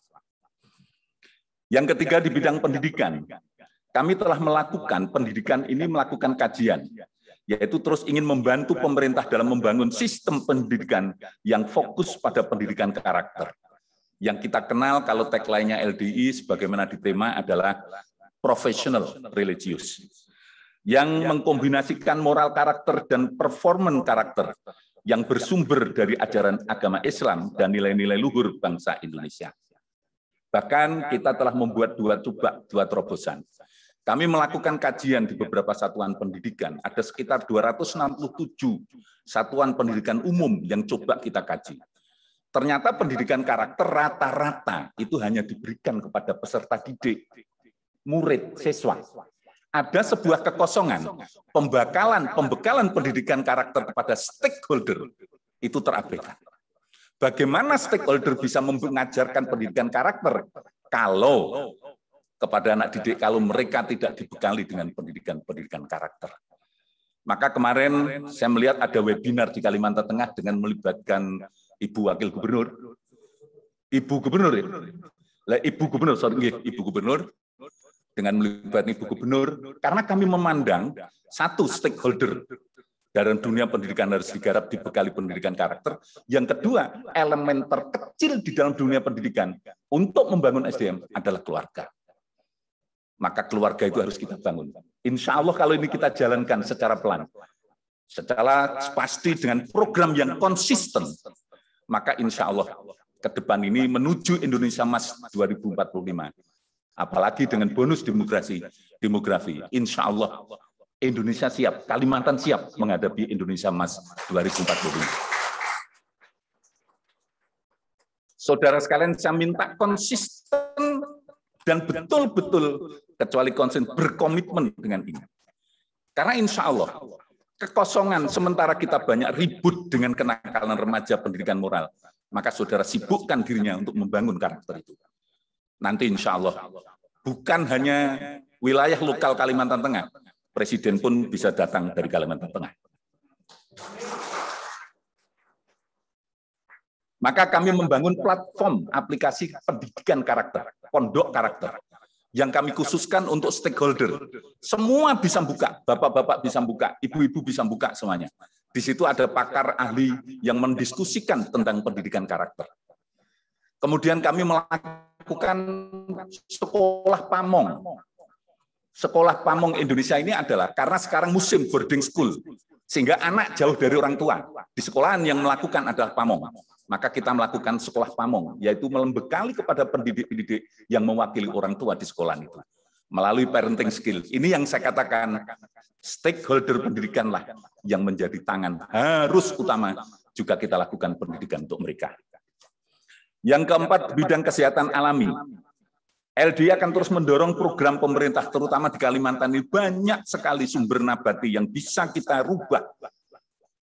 Yang ketiga di bidang pendidikan, kami telah melakukan melakukan kajian, yaitu terus ingin membantu pemerintah dalam membangun sistem pendidikan yang fokus pada pendidikan karakter. Yang kita kenal kalau tagline-nya LDI sebagaimana di tema adalah professional religious, yang mengkombinasikan moral karakter dan performance karakter yang bersumber dari ajaran agama Islam dan nilai-nilai luhur bangsa Indonesia. Bahkan kita telah membuat dua terobosan. Kami melakukan kajian di beberapa satuan pendidikan, ada sekitar 267 satuan pendidikan umum yang coba kita kaji. Ternyata pendidikan karakter rata-rata itu hanya diberikan kepada peserta didik, murid, siswa. Ada sebuah kekosongan, pembekalan pendidikan karakter kepada stakeholder itu terabaikan. Bagaimana stakeholder bisa mengajarkan pendidikan karakter kalau kepada anak didik kalau mereka tidak dibekali dengan pendidikan karakter? Maka kemarin saya melihat ada webinar di Kalimantan Tengah dengan melibatkan Ibu Wakil Gubernur, Ibu Gubernur dengan melibatkan Ibu Gubernur, karena kami memandang satu stakeholder dalam dunia pendidikan harus digarap dibekali pendidikan karakter. Yang kedua, elemen terkecil di dalam dunia pendidikan untuk membangun SDM adalah keluarga. Maka keluarga itu harus kita bangun. Insya Allah kalau ini kita jalankan secara pelan, secara pasti dengan program yang konsisten, maka insya Allah ke depan ini menuju Indonesia Emas 2045. Apalagi dengan bonus demografi, insya Allah Indonesia siap, Kalimantan siap menghadapi Indonesia Emas 2045. Saudara sekalian, saya minta konsisten dan betul-betul kecuali konsisten berkomitmen dengan ini. Karena insya Allah kekosongan sementara kita banyak ribut dengan kenakalan remaja pendidikan moral, maka saudara sibukkan dirinya untuk membangun karakter itu. Nanti insya Allah bukan hanya wilayah lokal Kalimantan Tengah, Presiden pun bisa datang dari Kalimantan Tengah. Maka kami membangun platform aplikasi pendidikan karakter, pondok karakter, yang kami khususkan untuk stakeholder. Semua bisa buka, bapak-bapak bisa buka, ibu-ibu bisa buka semuanya. Di situ ada pakar ahli yang mendiskusikan tentang pendidikan karakter. Kemudian kami melakukan sekolah pamong. Sekolah pamong Indonesia ini adalah karena sekarang musim boarding school, sehingga anak jauh dari orang tua. Di sekolahan yang melakukan adalah pamong. Maka kita melakukan sekolah pamong, yaitu membekali kepada pendidik-pendidik yang mewakili orang tua di sekolah itu. Melalui parenting skill. Ini yang saya katakan, stakeholder pendidikanlah yang menjadi tangan harus utama juga kita lakukan pendidikan untuk mereka. Yang keempat, bidang kesehatan alami. LDI akan terus mendorong program pemerintah, terutama di Kalimantan ini banyak sekali sumber nabati yang bisa kita rubah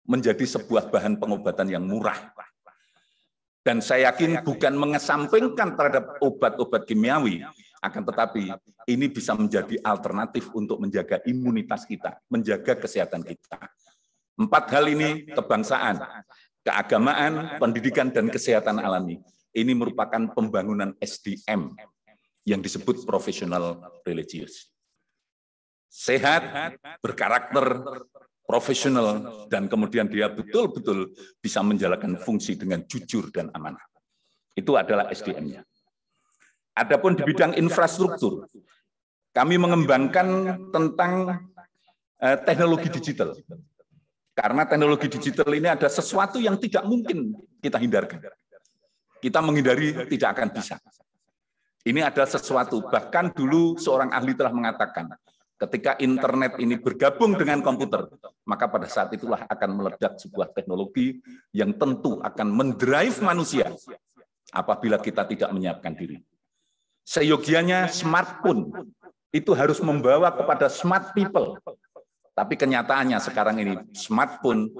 menjadi sebuah bahan pengobatan yang murah. Dan saya yakin bukan mengesampingkan terhadap obat-obat kimiawi, akan tetapi ini bisa menjadi alternatif untuk menjaga imunitas kita, menjaga kesehatan kita. 4 hal ini, kebangsaan, keagamaan, pendidikan, dan kesehatan alami, ini merupakan pembangunan SDM yang disebut profesional religius. Sehat, berkarakter, profesional, dan kemudian dia betul-betul bisa menjalankan fungsi dengan jujur dan amanah. Itu adalah SDM-nya. Adapun di bidang infrastruktur, kami mengembangkan tentang teknologi digital. Karena teknologi digital ini ada sesuatu yang tidak mungkin kita hindarkan. Kita menghindari tidak akan bisa. Ini adalah sesuatu, bahkan dulu seorang ahli telah mengatakan, ketika internet ini bergabung dengan komputer, maka pada saat itulah akan meledak sebuah teknologi yang tentu akan mendrive manusia apabila kita tidak menyiapkan diri. Seyogianya smartphone itu harus membawa kepada smart people. Tapi kenyataannya sekarang ini smartphone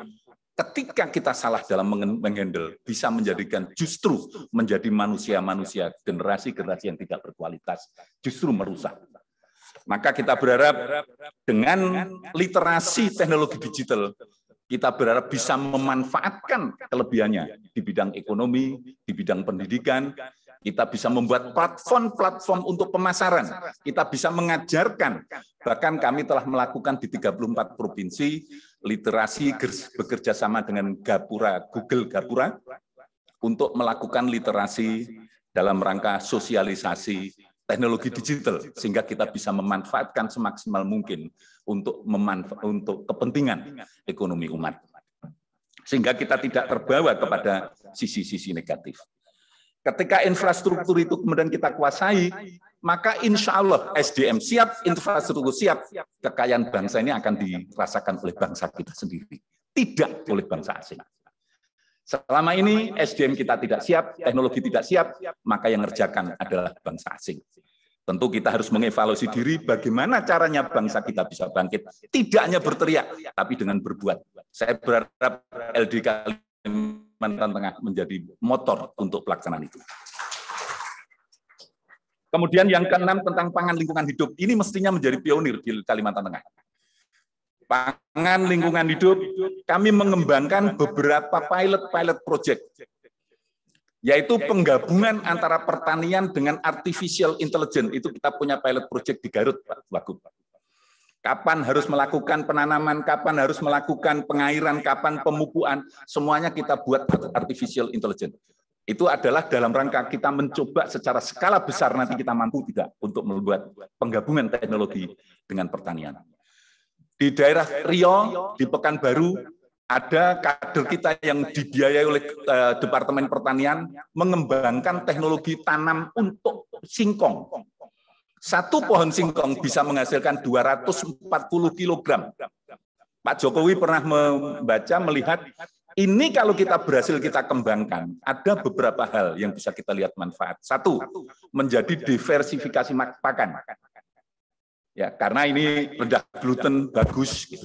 ketika kita salah dalam menghandle bisa menjadikan justru menjadi manusia-manusia generasi-generasi yang tidak berkualitas, justru merusak. Maka kita berharap dengan literasi teknologi digital, kita berharap bisa memanfaatkan kelebihannya di bidang ekonomi, di bidang pendidikan. Kita bisa membuat platform-platform untuk pemasaran. Kita bisa mengajarkan. Bahkan kami telah melakukan di 34 provinsi literasi bekerja sama dengan Google Gapura untuk melakukan literasi dalam rangka sosialisasi teknologi digital sehingga kita bisa memanfaatkan semaksimal mungkin untuk kepentingan ekonomi umat. Sehingga kita tidak terbawa kepada sisi-sisi negatif. Ketika infrastruktur itu kemudian kita kuasai, maka insya Allah SDM siap, infrastruktur siap, kekayaan bangsa ini akan dirasakan oleh bangsa kita sendiri, tidak oleh bangsa asing. Selama ini SDM kita tidak siap, teknologi tidak siap, maka yang mengerjakan adalah bangsa asing. Tentu kita harus mengevaluasi diri bagaimana caranya bangsa kita bisa bangkit, tidak hanya berteriak, tapi dengan berbuat. Saya berharap LDI Kalimantan Tengah menjadi motor untuk pelaksanaan itu. Kemudian yang keenam tentang pangan lingkungan hidup, ini mestinya menjadi pionir di Kalimantan Tengah. Pangan lingkungan hidup, kami mengembangkan beberapa pilot project, yaitu penggabungan antara pertanian dengan artificial intelligence. Itu kita punya pilot project di Garut, Pak Wagub. Kapan harus melakukan penanaman, kapan harus melakukan pengairan, kapan pemupukan, semuanya kita buat artificial intelligence. Itu adalah dalam rangka kita mencoba secara skala besar nanti kita mampu tidak untuk membuat penggabungan teknologi dengan pertanian. Di daerah Riau, di Pekanbaru, ada kader kita yang dibiayai oleh Departemen Pertanian mengembangkan teknologi tanam untuk singkong. Satu pohon singkong bisa menghasilkan 240 kg. Pak Jokowi pernah melihat, ini kalau kita berhasil kita kembangkan, ada beberapa hal yang bisa kita lihat manfaat. Satu, menjadi diversifikasi pakan. Ya, karena ini rendah gluten, bagus gitu.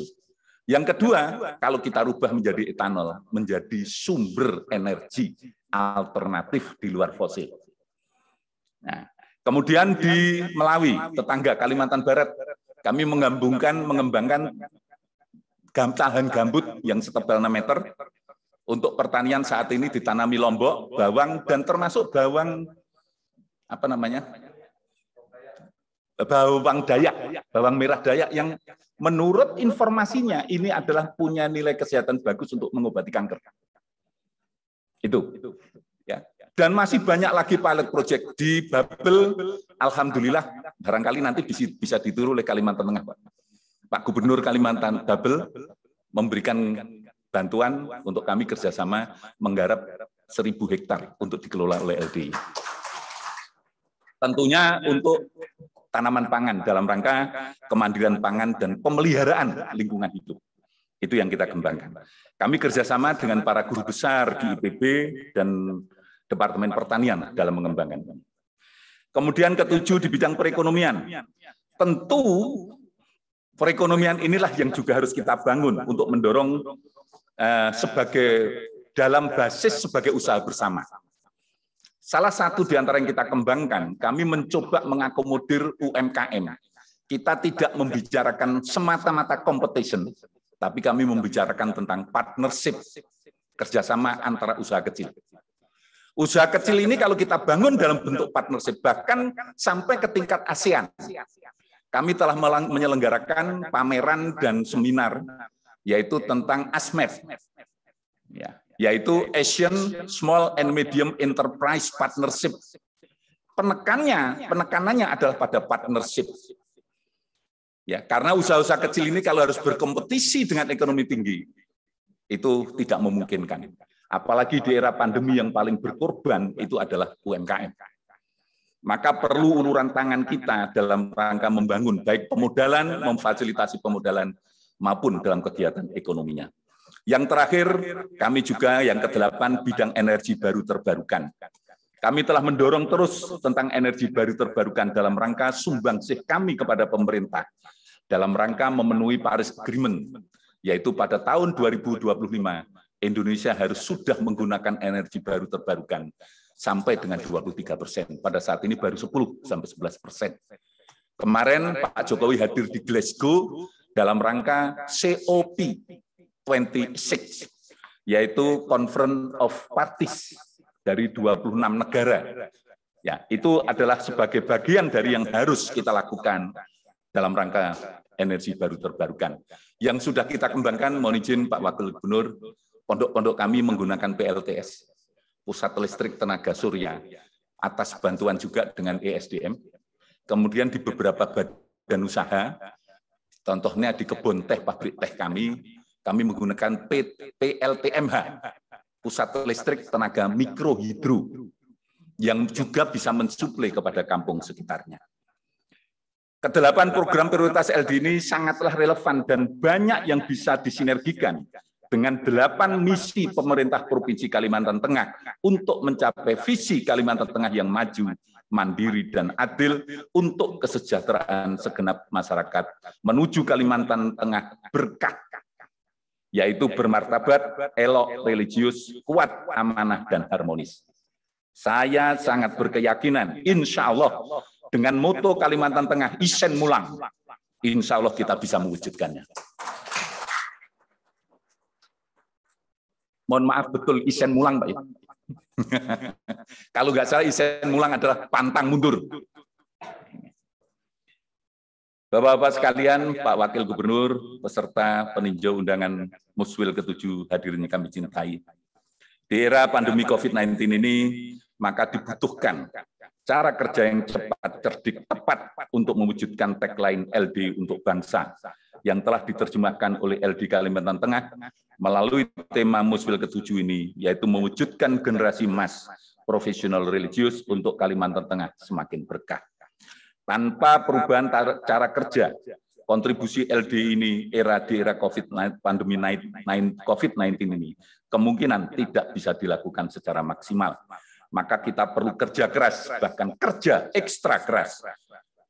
Yang kedua, kalau kita rubah menjadi etanol, menjadi sumber energi alternatif di luar fosil. Nah, kemudian di Melawi, tetangga Kalimantan Barat, kami mengembangkan tahan gambut yang setebal 6 meter, Untuk pertanian saat ini ditanami lombok, bawang, dan termasuk bawang bawang Dayak, bawang merah Dayak yang menurut informasinya ini adalah punya nilai kesehatan bagus untuk mengobati kanker. Itu. Ya. Dan masih banyak lagi pilot project di Babel. Alhamdulillah, barangkali nanti bisa ditiru oleh Kalimantan Tengah, Pak. Pak Gubernur Kalimantan Babel memberikan bantuan untuk kami kerjasama menggarap 1.000 hektar untuk dikelola oleh LDI. Tentunya untuk tanaman pangan dalam rangka kemandirian pangan dan pemeliharaan lingkungan hidup. Itu yang kita kembangkan. Kami kerjasama dengan para guru besar di IPB dan Departemen Pertanian dalam mengembangkan. Kemudian ketujuh di bidang perekonomian. Tentu perekonomian inilah yang juga harus kita bangun untuk mendorong sebagai dalam basis sebagai usaha bersama. Salah satu di antara yang kita kembangkan, kami mencoba mengakomodir UMKM. Kita tidak membicarakan semata-mata competition, tapi kami membicarakan tentang partnership, kerjasama antara usaha kecil. Usaha kecil ini kalau kita bangun dalam bentuk partnership, bahkan sampai ke tingkat ASEAN. Kami telah menyelenggarakan pameran dan seminar, yaitu tentang ASMEF, yaitu Asian Small and Medium Enterprise Partnership. Penekanannya adalah pada partnership. Ya, karena usaha-usaha kecil ini kalau harus berkompetisi dengan ekonomi tinggi, itu tidak memungkinkan. Apalagi di era pandemi yang paling berkorban itu adalah UMKM. Maka perlu uluran tangan kita dalam rangka membangun baik pemodalan, memfasilitasi pemodalan maupun dalam kegiatan ekonominya. Yang terakhir, kami juga yang ke-8 bidang energi baru terbarukan. Kami telah mendorong terus tentang energi baru terbarukan dalam rangka sumbangsih kami kepada pemerintah dalam rangka memenuhi Paris Agreement, yaitu pada tahun 2025 Indonesia harus sudah menggunakan energi baru terbarukan sampai dengan 23%. Pada saat ini baru 10-11%. Kemarin Pak Jokowi hadir di Glasgow dalam rangka COP26, yaitu Conference of Parties dari 26 negara. Ya, itu adalah sebagai bagian dari yang harus kita lakukan dalam rangka energi baru terbarukan. Yang sudah kita kembangkan, mohon izin Pak Wakil Gubernur, pondok-pondok kami menggunakan PLTS, Pusat Listrik Tenaga Surya, atas bantuan juga dengan ESDM. Kemudian di beberapa badan usaha, contohnya di kebun teh, pabrik teh kami menggunakan PLTMH, Pusat Listrik Tenaga Mikrohidro, yang juga bisa mensuplai kepada kampung sekitarnya. Ke-8 program prioritas LD ini sangatlah relevan dan banyak yang bisa disinergikan dengan 8 misi pemerintah Provinsi Kalimantan Tengah untuk mencapai visi Kalimantan Tengah yang maju, mandiri, dan adil untuk kesejahteraan segenap masyarakat menuju Kalimantan Tengah berkah, yaitu bermartabat, elok, religius, kuat, amanah, dan harmonis. Saya sangat berkeyakinan, insya Allah, dengan moto Kalimantan Tengah, Isen Mulang, insya Allah kita bisa mewujudkannya. Mohon maaf, betul Isen Mulang, Pak. Kalau nggak salah, Isen Mulang adalah pantang mundur. Bapak-bapak sekalian, Pak Wakil Gubernur, peserta peninjau undangan Muswil ke-7 hadirin kami cintai. Di era pandemi COVID-19 ini, maka dibutuhkan cara kerja yang cepat, cerdik, tepat untuk mewujudkan tagline LD untuk bangsa yang telah diterjemahkan oleh LD Kalimantan Tengah melalui tema Muswil ke-7 ini, yaitu mewujudkan generasi emas profesional religius untuk Kalimantan Tengah semakin berkah. Tanpa perubahan cara kerja, kontribusi LD ini di era pandemi COVID-19 ini kemungkinan tidak bisa dilakukan secara maksimal. Maka kita perlu kerja keras, bahkan kerja ekstra keras.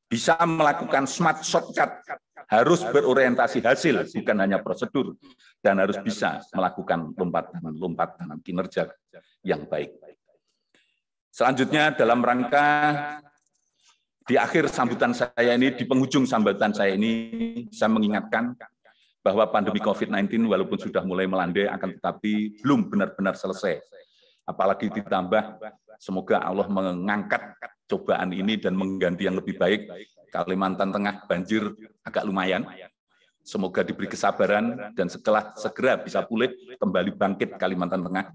Bisa melakukan smart shortcut, harus berorientasi hasil, bukan hanya prosedur, dan harus bisa melakukan lompatan kinerja yang baik. Selanjutnya dalam rangka di akhir sambutan saya ini, di penghujung sambutan saya ini, saya mengingatkan bahwa pandemi COVID-19 walaupun sudah mulai melandai akan tetapi belum benar-benar selesai. Apalagi ditambah semoga Allah mengangkat cobaan ini dan mengganti yang lebih baik. Kalimantan Tengah banjir agak lumayan. Semoga diberi kesabaran dan segera bisa pulih kembali bangkit Kalimantan Tengah.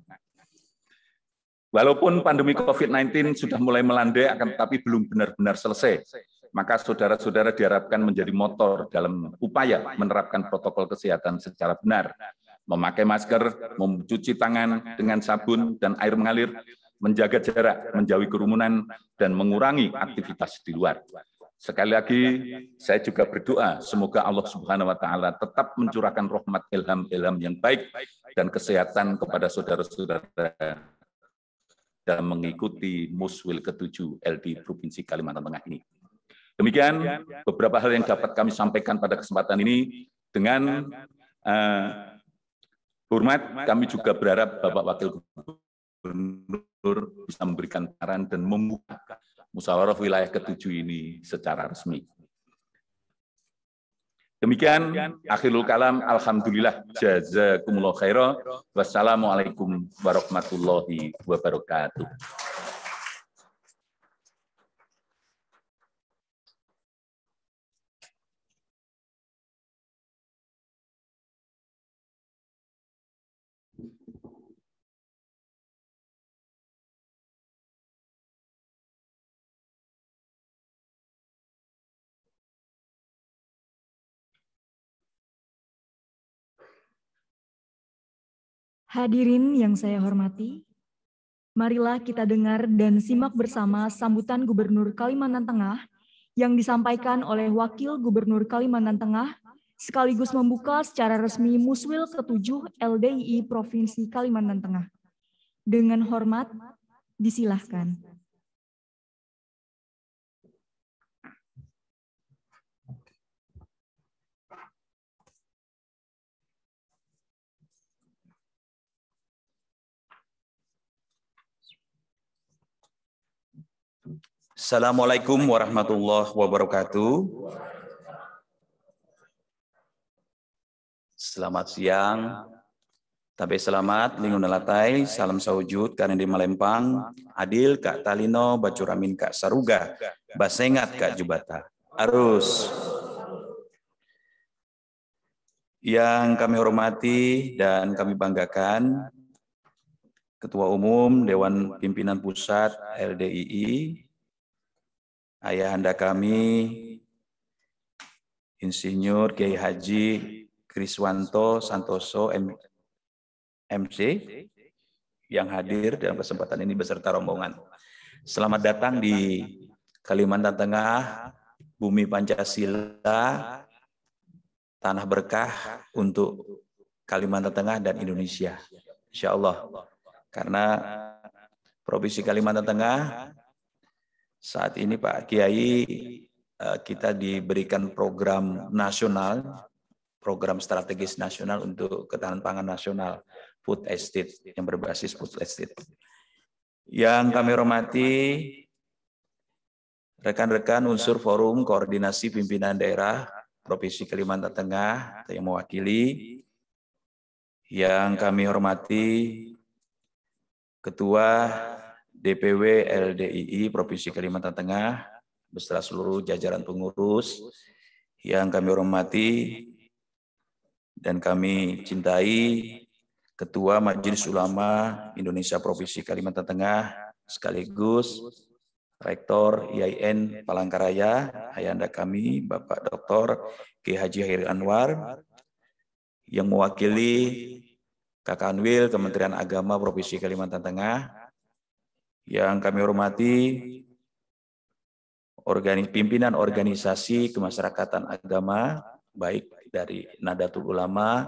Walaupun pandemi COVID-19 sudah mulai melandai akan tetapi belum benar-benar selesai. Maka saudara-saudara diharapkan menjadi motor dalam upaya menerapkan protokol kesehatan secara benar. Memakai masker, mencuci tangan dengan sabun dan air mengalir, menjaga jarak, menjauhi kerumunan, dan mengurangi aktivitas di luar. Sekali lagi, saya juga berdoa semoga Allah Subhanahu wa Ta'ala tetap mencurahkan rahmat ilham-ilham yang baik dan kesehatan kepada saudara-saudara dalam mengikuti Muswil ke-7 LD Provinsi Kalimantan Tengah ini. Demikian beberapa hal yang dapat kami sampaikan pada kesempatan ini. Dengan hormat, kami juga berharap Bapak Wakil Gubernur bisa memberikan saran dan membuka musyawarah wilayah ke-7 ini secara resmi. Demikian, akhirul kalam, alhamdulillah, jazakumullah khairan, wassalamualaikum warahmatullahi wabarakatuh. Hadirin yang saya hormati, marilah kita dengar dan simak bersama sambutan Gubernur Kalimantan Tengah yang disampaikan oleh Wakil Gubernur Kalimantan Tengah sekaligus membuka secara resmi Muswil ke-7 LDII Provinsi Kalimantan Tengah. Dengan hormat, disilahkan. Assalamualaikum warahmatullahi wabarakatuh. Selamat siang. Tabe selamat, lingun nalatai, salam saujud, karena di Malempang, adil, Kak Talino, bacuramin Kak Saruga, basengat Kak Jubata. Arus. Yang kami hormati dan kami banggakan, Ketua Umum Dewan Pimpinan Pusat LDII, ayahanda kami, Insinyur Kiai Haji Kriswanto Santoso MC, yang hadir dalam kesempatan ini beserta rombongan. Selamat datang di Kalimantan Tengah, bumi Pancasila, tanah berkah untuk Kalimantan Tengah dan Indonesia. Insya Allah. Karena Provinsi Kalimantan Tengah saat ini Pak Kiai, kita diberikan program nasional, program strategis nasional untuk ketahanan pangan nasional, food estate, yang berbasis food estate. Yang kami hormati rekan-rekan unsur forum koordinasi pimpinan daerah Provinsi Kalimantan Tengah yang mewakili, yang kami hormati Ketua DPW LDII Provinsi Kalimantan Tengah beserta seluruh jajaran pengurus yang kami hormati dan kami cintai, Ketua Majelis Ulama Indonesia Provinsi Kalimantan Tengah sekaligus Rektor IAIN Palangkaraya, ayahanda kami Bapak Dr. Kiai Haji Hairil Anwar, yang mewakili Kakanwil Kementerian Agama Provinsi Kalimantan Tengah, yang kami hormati pimpinan organisasi kemasyarakatan agama, baik dari Nahdlatul Ulama,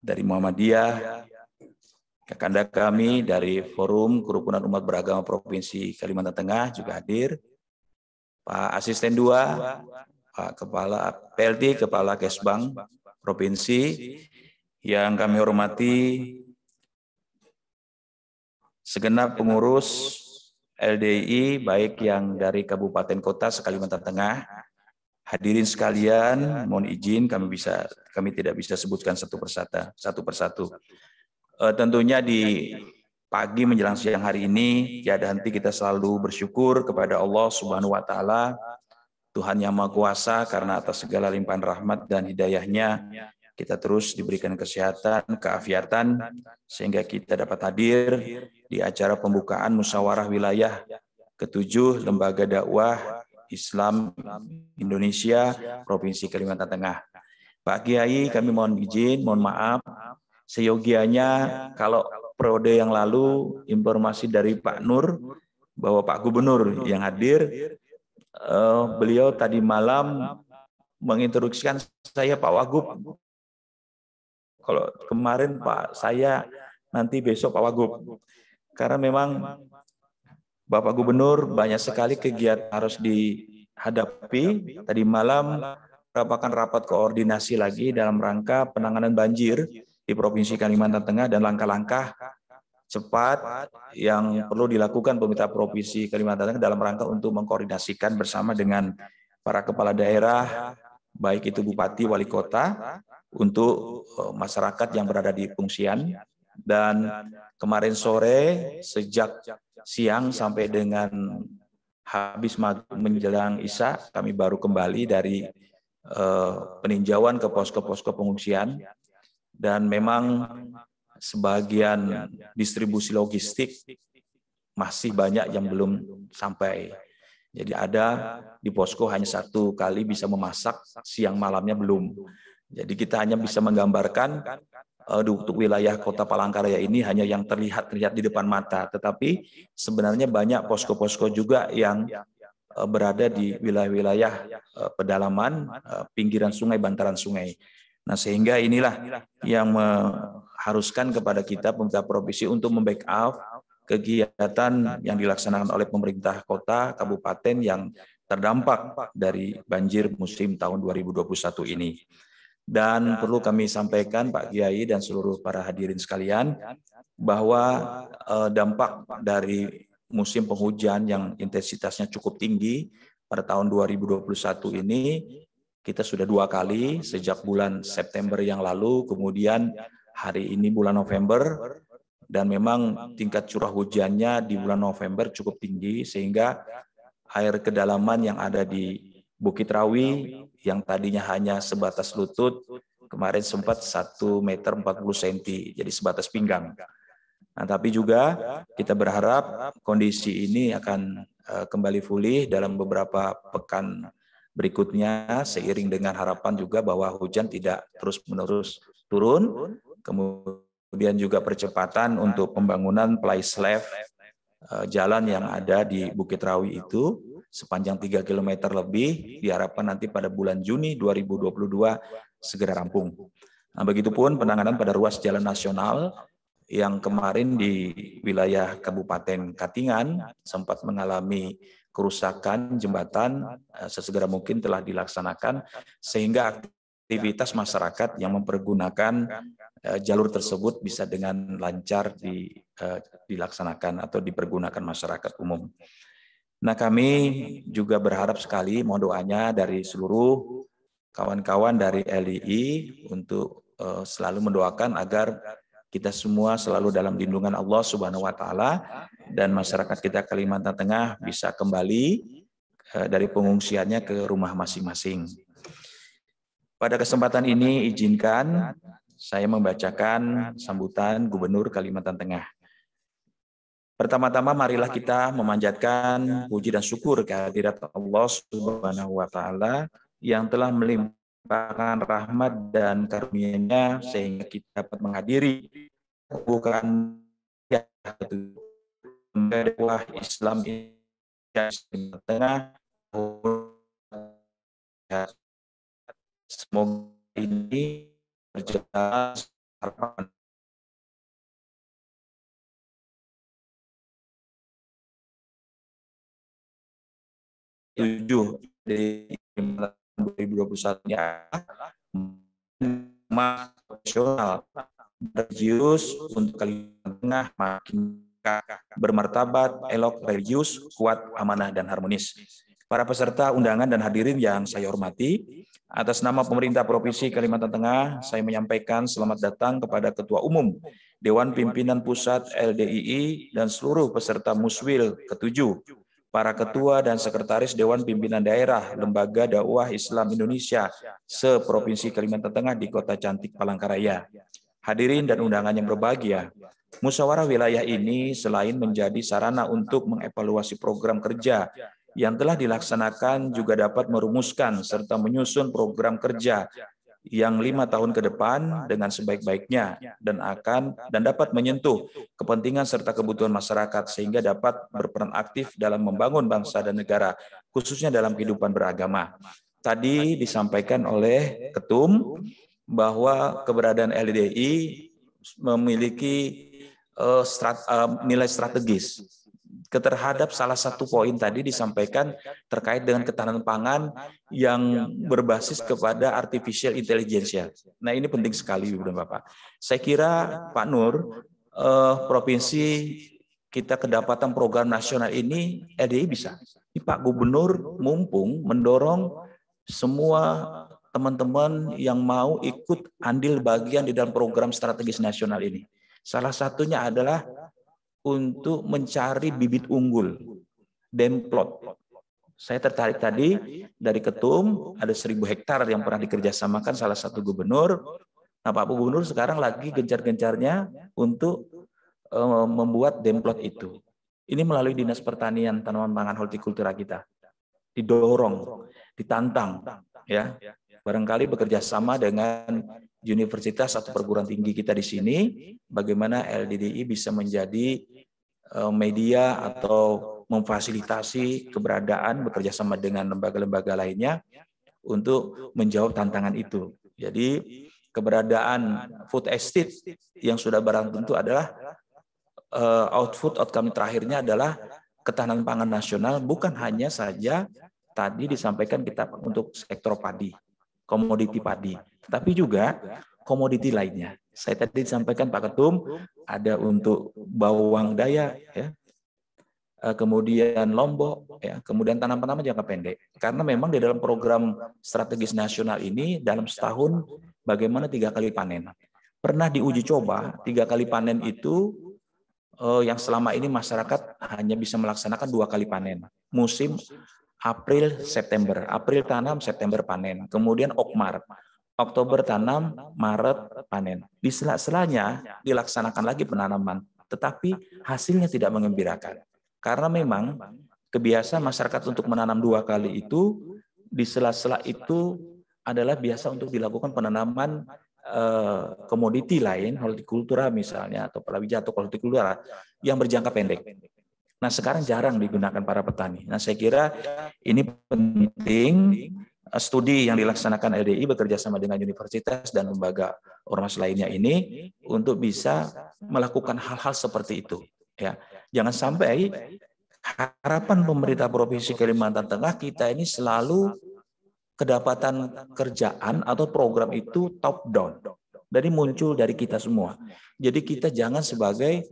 dari Muhammadiyah, kakanda kami dari Forum Kerukunan Umat Beragama Provinsi Kalimantan Tengah juga hadir, Pak Asisten 2, Pak Kepala PLT, Kepala Kesbang Provinsi, yang kami hormati segenap pengurus LDII, baik yang dari kabupaten kota se-Kalimantan Tengah, Hadirin sekalian, mohon izin kami tidak bisa sebutkan satu persatu. Tentunya di pagi menjelang siang hari ini, tiada henti kita selalu bersyukur kepada Allah Subhanahu wa Ta'ala, Tuhan yang Maha Kuasa, karena atas segala limpahan rahmat dan hidayahnya kita terus diberikan kesehatan, keafiatan, sehingga kita dapat hadir di acara pembukaan musyawarah wilayah ke-7 Lembaga Dakwah Islam Indonesia Provinsi Kalimantan Tengah. Pak Kiai, kami mohon izin, mohon maaf, seyogianya kalau periode yang lalu informasi dari Pak Nur bahwa Pak Gubernur yang hadir, beliau tadi malam menginstruksikan saya Pak Wagub. Kalau kemarin Pak saya, nanti besok Pak Wagub. Karena memang Bapak Gubernur banyak sekali kegiatan harus dihadapi. Tadi malam merupakan rapat koordinasi lagi dalam rangka penanganan banjir di Provinsi Kalimantan Tengah dan langkah-langkah cepat yang perlu dilakukan pemerintah Provinsi Kalimantan Tengah dalam rangka untuk mengkoordinasikan bersama dengan para kepala daerah, baik itu bupati, wali kota, untuk masyarakat yang berada di pengungsian. Dan kemarin sore sejak siang sampai dengan habis menjelang Isya, kami baru kembali dari peninjauan ke posko-posko pengungsian, dan memang sebagian distribusi logistik masih banyak yang belum sampai. Jadi ada di posko hanya 1 kali bisa memasak, siang malamnya belum. Jadi kita hanya bisa menggambarkan untuk wilayah Kota Palangkaraya ini hanya yang terlihat di depan mata, tetapi sebenarnya banyak posko-posko juga yang berada di wilayah-wilayah pedalaman, pinggiran sungai, bantaran sungai. Nah, sehingga inilah yang mengharuskan kepada kita pemerintah provinsi untuk membackup kegiatan yang dilaksanakan oleh pemerintah kota, kabupaten yang terdampak dari banjir musim tahun 2021 ini. Dan perlu kami sampaikan Pak Kiai dan seluruh para hadirin sekalian, bahwa dampak dari musim penghujan yang intensitasnya cukup tinggi pada tahun 2021 ini, kita sudah 2 kali, sejak bulan September yang lalu, kemudian hari ini bulan November, dan memang tingkat curah hujannya di bulan November cukup tinggi, sehingga air kedalaman yang ada di Bukit Rawi yang tadinya hanya sebatas lutut, kemarin sempat 1 meter 40 cm, jadi sebatas pinggang. Nah, tapi juga kita berharap kondisi ini akan kembali pulih dalam beberapa pekan berikutnya, seiring dengan harapan juga bahwa hujan tidak terus-menerus turun, kemudian juga percepatan untuk pembangunan ply-slab jalan yang ada di Bukit Rawi itu sepanjang 3 km lebih, diharapkan nanti pada bulan Juni 2022 segera rampung. Nah, begitupun penanganan pada ruas jalan nasional yang kemarin di wilayah Kabupaten Katingan sempat mengalami kerusakan jembatan, sesegera mungkin telah dilaksanakan, sehingga aktivitas masyarakat yang mempergunakan jalur tersebut bisa dengan lancar dilaksanakan atau dipergunakan masyarakat umum. Nah, kami juga berharap sekali, mohon doanya dari seluruh kawan-kawan dari LII untuk selalu mendoakan agar kita semua selalu dalam lindungan Allah Subhanahu wa Ta'ala, dan masyarakat kita Kalimantan Tengah bisa kembali dari pengungsiannya ke rumah masing-masing. Pada kesempatan ini izinkan saya membacakan sambutan Gubernur Kalimantan Tengah. Pertama-tama marilah kita memanjatkan puji dan syukur kehadirat Allah Subhanahu wa Ta'ala yang telah melimpahkan rahmat dan karunia-Nya sehingga kita dapat menghadiri pembukaan dakwah Islam Indonesia Tengah. Semoga ini berjalan harapan dari 2021-nya nasional religius untuk Kalimantan Tengah makin bermartabat, elok, religius, kuat, amanah, dan harmonis. para peserta undangan dan hadirin yang saya hormati, atas nama pemerintah Provinsi Kalimantan Tengah, saya menyampaikan selamat datang kepada Ketua Umum Dewan Pimpinan Pusat LDII dan seluruh peserta Muswil ke-7, para ketua dan sekretaris Dewan Pimpinan Daerah Lembaga Dakwah Islam Indonesia se-Provinsi Kalimantan Tengah di Kota Cantik Palangkaraya. Hadirin dan undangan yang berbahagia, musyawarah wilayah ini selain menjadi sarana untuk mengevaluasi program kerja yang telah dilaksanakan juga dapat merumuskan serta menyusun program kerja yang 5 tahun ke depan dengan sebaik-baiknya dan dapat menyentuh kepentingan serta kebutuhan masyarakat sehingga dapat berperan aktif dalam membangun bangsa dan negara, khususnya dalam kehidupan beragama. Tadi disampaikan oleh Ketum bahwa keberadaan LDII memiliki nilai strategis. Terhadap salah satu poin tadi disampaikan terkait dengan ketahanan pangan yang berbasis kepada artificial intelligence. Nah, ini penting sekali, Ibu dan Bapak. Saya kira Pak Nur, provinsi kita kedapatan program nasional ini LDII bisa. Ini Pak Gubernur mumpung mendorong semua teman-teman yang mau ikut andil bagian di dalam program strategis nasional ini. Salah satunya adalah untuk mencari bibit unggul, demplot. Saya tertarik tadi dari Ketum, ada 1.000 hektar yang pernah dikerjasamakan salah satu gubernur. Nah, Pak Gubernur sekarang lagi gencar-gencarnya untuk membuat demplot itu. Ini melalui Dinas Pertanian, Tanaman Pangan, Hortikultura kita. Didorong, ditantang, ya. Barangkali bekerja sama dengan universitas atau perguruan tinggi kita di sini, bagaimana LDII bisa menjadi media atau memfasilitasi keberadaan bekerja sama dengan lembaga-lembaga lainnya untuk menjawab tantangan itu. Jadi keberadaan food estate yang sudah barang tentu adalah outcome terakhirnya adalah ketahanan pangan nasional, bukan hanya saja tadi disampaikan kita untuk sektor padi, komoditi padi, tetapi juga komoditi lainnya. Saya tadi disampaikan Pak Ketum, ada untuk bawang Dayak, ya, kemudian Lombok, ya, kemudian tanaman-tanaman jangka pendek. Karena memang di dalam program strategis nasional ini dalam setahun bagaimana 3 kali panen. Pernah diuji coba 3 kali panen itu yang selama ini masyarakat hanya bisa melaksanakan 2 kali panen. Musim April, September. April tanam, September panen. Kemudian Okmar. Oktober tanam, Maret panen. Di sela-selanya dilaksanakan lagi penanaman, tetapi hasilnya tidak mengembirakan. Karena memang kebiasaan masyarakat untuk menanam 2 kali itu, di sela-sela itu adalah biasa untuk dilakukan penanaman komoditi lain, hortikultura misalnya, atau palawija atau hortikultura yang berjangka pendek. Nah, sekarang jarang digunakan para petani. Nah, saya kira ini penting. Studi yang dilaksanakan LDII bekerja sama dengan universitas dan lembaga ormas lainnya ini untuk bisa melakukan hal-hal seperti itu. Ya, jangan sampai harapan pemerintah Provinsi Kalimantan Tengah kita ini selalu kedapatan kerjaan atau program itu top down, dari muncul dari kita semua. Jadi kita jangan sebagai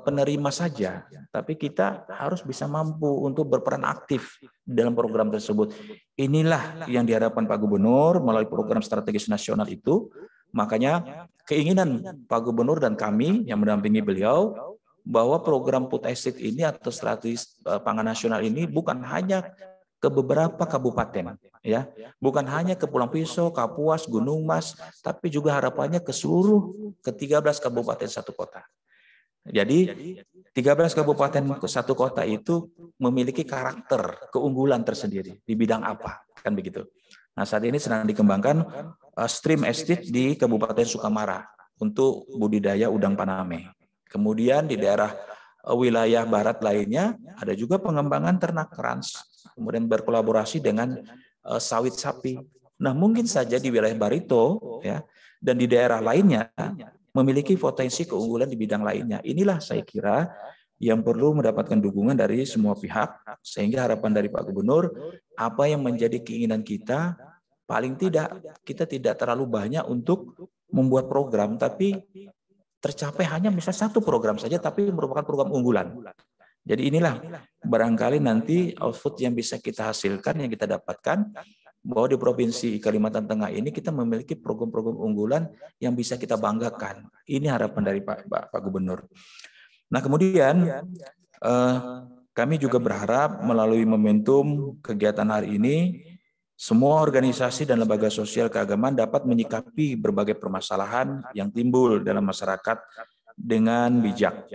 penerima saja, tapi kita harus bisa mampu untuk berperan aktif dalam program tersebut. Inilah yang diharapkan Pak Gubernur melalui program strategis nasional itu. Makanya keinginan Pak Gubernur dan kami yang mendampingi beliau bahwa program food estate ini atau strategis pangan nasional ini bukan hanya ke beberapa kabupaten, ya, bukan hanya ke Pulang Pisau, Kapuas, Gunung Mas, tapi juga harapannya ke seluruh ke 13 kabupaten satu kota. Jadi 13 kabupaten satu kota itu memiliki karakter keunggulan tersendiri di bidang apa, kan begitu. Nah, saat ini sedang dikembangkan stream estate di Kabupaten Sukamara untuk budidaya udang paname. Kemudian di daerah wilayah barat lainnya ada juga pengembangan ternak rans, kemudian berkolaborasi dengan sawit sapi. Nah, mungkin saja di wilayah Barito, ya, dan di daerah lainnya memiliki potensi keunggulan di bidang lainnya. Inilah saya kira yang perlu mendapatkan dukungan dari semua pihak, sehingga harapan dari Pak Gubernur, apa yang menjadi keinginan kita, paling tidak kita tidak terlalu banyak untuk membuat program, tapi tercapai hanya bisa 1 program saja, tapi merupakan program unggulan. Jadi inilah barangkali nanti output yang bisa kita hasilkan, yang kita dapatkan, bahwa di Provinsi Kalimantan Tengah ini kita memiliki program-program unggulan yang bisa kita banggakan. Ini harapan dari Pak Gubernur. Nah kemudian kami juga berharap melalui momentum kegiatan hari ini, semua organisasi dan lembaga sosial keagamaan dapat menyikapi berbagai permasalahan yang timbul dalam masyarakat dengan bijak.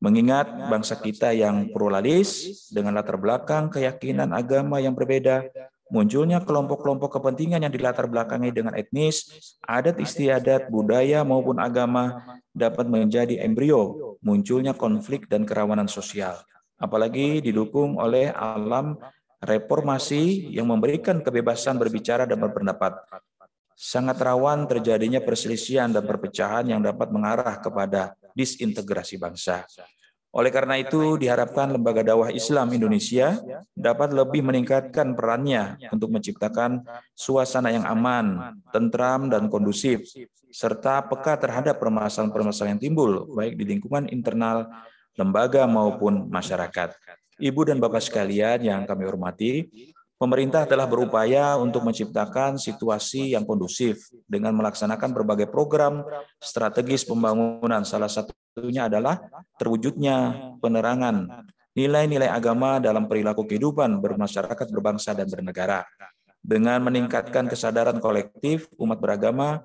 Mengingat bangsa kita yang pluralis dengan latar belakang keyakinan agama yang berbeda, munculnya kelompok-kelompok kepentingan yang dilatar belakangi dengan etnis, adat istiadat, budaya maupun agama dapat menjadi embrio munculnya konflik dan kerawanan sosial. Apalagi didukung oleh alam reformasi yang memberikan kebebasan berbicara dan berpendapat. Sangat rawan terjadinya perselisihan dan perpecahan yang dapat mengarah kepada disintegrasi bangsa. Oleh karena itu, diharapkan Lembaga Dakwah Islam Indonesia dapat lebih meningkatkan perannya untuk menciptakan suasana yang aman, tentram, dan kondusif, serta peka terhadap permasalahan-permasalahan yang timbul, baik di lingkungan internal, lembaga, maupun masyarakat. Ibu dan Bapak sekalian yang kami hormati, pemerintah telah berupaya untuk menciptakan situasi yang kondusif dengan melaksanakan berbagai program strategis pembangunan. Salah satunya adalah terwujudnya penerangan nilai-nilai agama dalam perilaku kehidupan bermasyarakat, berbangsa, dan bernegara. Dengan meningkatkan kesadaran kolektif umat beragama,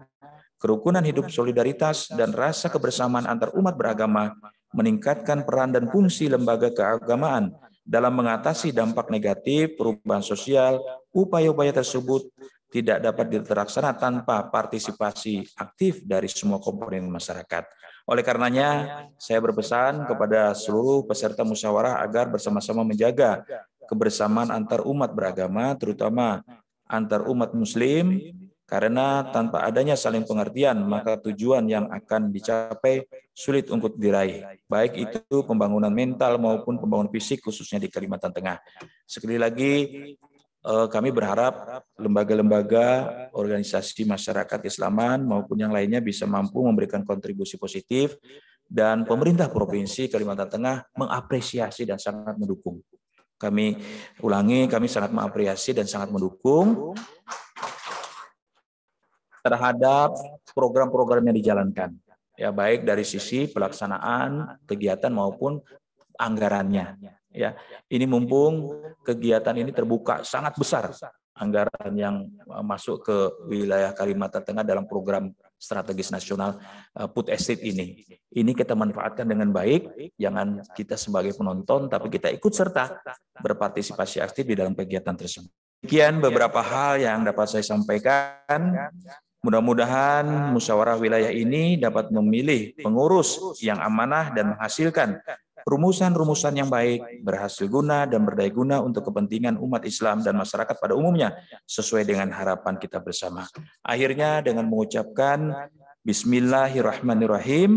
kerukunan hidup, solidaritas, dan rasa kebersamaan antar umat beragama, meningkatkan peran dan fungsi lembaga keagamaan dalam mengatasi dampak negatif perubahan sosial. Upaya-upaya tersebut tidak dapat terlaksana tanpa partisipasi aktif dari semua komponen masyarakat. Oleh karenanya, saya berpesan kepada seluruh peserta musyawarah agar bersama-sama menjaga kebersamaan antar umat beragama, terutama antar umat muslim, karena tanpa adanya saling pengertian, maka tujuan yang akan dicapai sulit untuk diraih, baik itu pembangunan mental maupun pembangunan fisik, khususnya di Kalimantan Tengah. Sekali lagi, kami berharap lembaga-lembaga, organisasi masyarakat Islaman maupun yang lainnya bisa mampu memberikan kontribusi positif, dan pemerintah Provinsi Kalimantan Tengah mengapresiasi dan sangat mendukung. Kami ulangi, kami sangat mengapresiasi dan sangat mendukung terhadap program-program yang dijalankan, ya, baik dari sisi pelaksanaan kegiatan maupun anggarannya. Ya, ini mumpung kegiatan ini terbuka sangat besar anggaran yang masuk ke wilayah Kalimantan Tengah dalam program strategis nasional Food Estate ini. Ini kita manfaatkan dengan baik, jangan kita sebagai penonton, tapi kita ikut serta berpartisipasi aktif di dalam kegiatan tersebut. Sekian beberapa hal yang dapat saya sampaikan. Mudah-mudahan musyawarah wilayah ini dapat memilih pengurus yang amanah dan menghasilkan rumusan-rumusan yang baik, berhasil guna dan berdaya guna untuk kepentingan umat Islam dan masyarakat pada umumnya, sesuai dengan harapan kita bersama. Akhirnya dengan mengucapkan Bismillahirrahmanirrahim,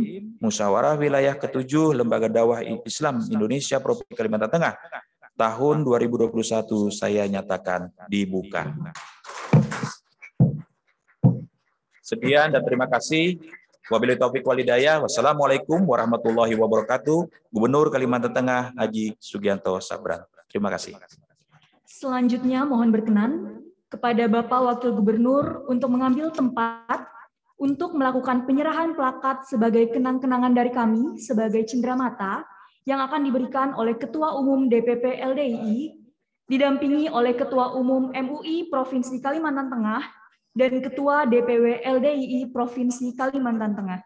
musyawarah wilayah ke-7 Lembaga Dakwah Islam Indonesia Provinsi Kalimantan Tengah tahun 2021 saya nyatakan dibuka. Sekian dan terima kasih. Wabillahi taufik wal hidayah. Wassalamualaikum warahmatullahi wabarakatuh. Gubernur Kalimantan Tengah Haji Sugianto Sabran. Terima kasih. Selanjutnya mohon berkenan kepada Bapak Wakil Gubernur untuk mengambil tempat untuk melakukan penyerahan plakat sebagai kenang-kenangan dari kami sebagai cenderamata yang akan diberikan oleh Ketua Umum DPP LDII didampingi oleh Ketua Umum MUI Provinsi Kalimantan Tengah dan Ketua DPW LDII Provinsi Kalimantan Tengah.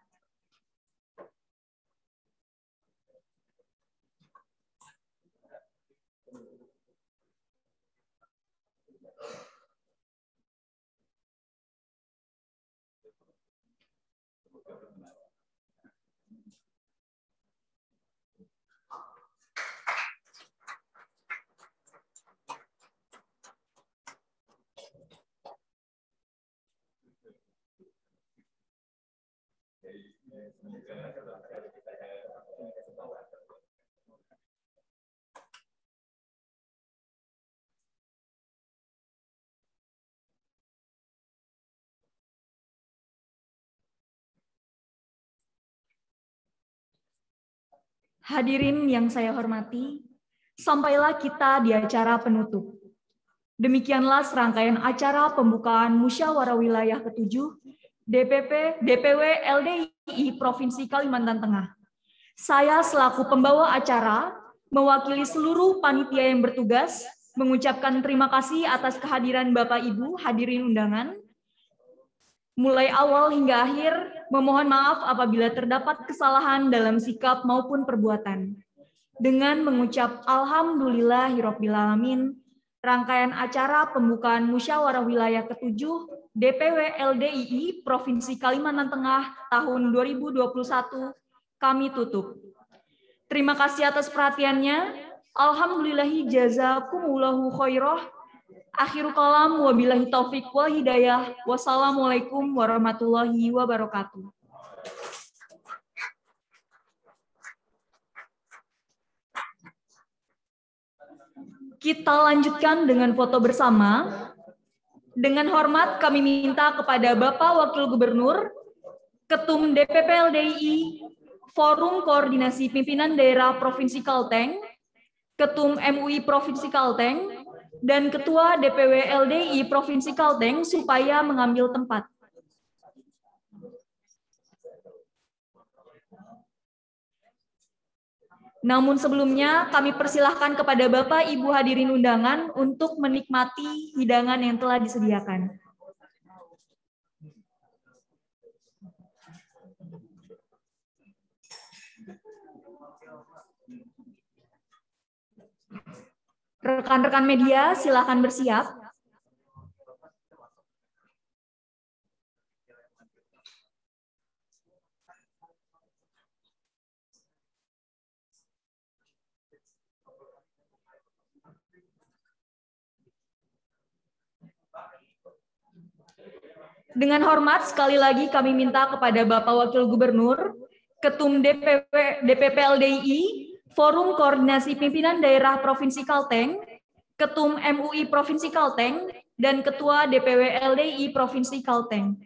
Hadirin yang saya hormati, Sampailah kita di acara penutup. Demikianlah serangkaian acara pembukaan Musyawarah Wilayah ke-7 DPW LDII Provinsi Kalimantan Tengah. Saya selaku pembawa acara, mewakili seluruh panitia yang bertugas, mengucapkan terima kasih atas kehadiran Bapak Ibu hadirin undangan. Mulai awal hingga akhir, memohon maaf apabila terdapat kesalahan dalam sikap maupun perbuatan. Dengan mengucap Alhamdulillahirrabbilalamin, rangkaian acara pembukaan Musyawarah Wilayah ke-7 DPW LDII Provinsi Kalimantan Tengah tahun 2021 kami tutup. Terima kasih atas perhatiannya. Alhamdulillahi jazakumullahu khairah. Akhiru kalam wabillahi taufik wal hidayah. Wassalamualaikum warahmatullahi wabarakatuh. Kita lanjutkan dengan foto bersama. Dengan hormat kami minta kepada Bapak Wakil Gubernur, Ketum DPP LDII, Forum Koordinasi Pimpinan Daerah Provinsi Kalteng, Ketum MUI Provinsi Kalteng, dan Ketua DPW LDII Provinsi Kalteng supaya mengambil tempat. Namun sebelumnya kami persilahkan kepada Bapak Ibu hadirin undangan untuk menikmati hidangan yang telah disediakan. Rekan-rekan media silakan bersiap. Dengan hormat, sekali lagi kami minta kepada Bapak Wakil Gubernur, Ketum DPP LDII, Forum Koordinasi Pimpinan Daerah Provinsi Kalteng, Ketum MUI Provinsi Kalteng, dan Ketua DPW LDII Provinsi Kalteng.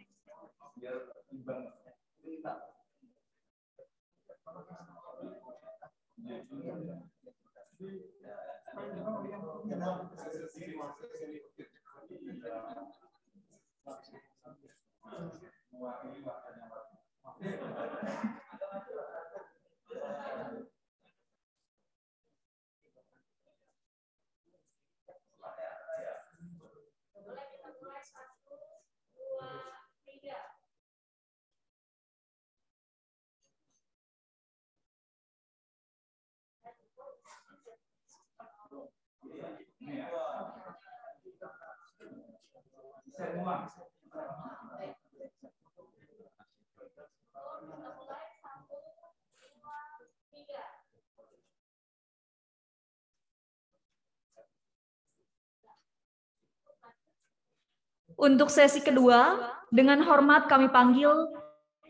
Untuk sesi kedua, dengan hormat kami panggil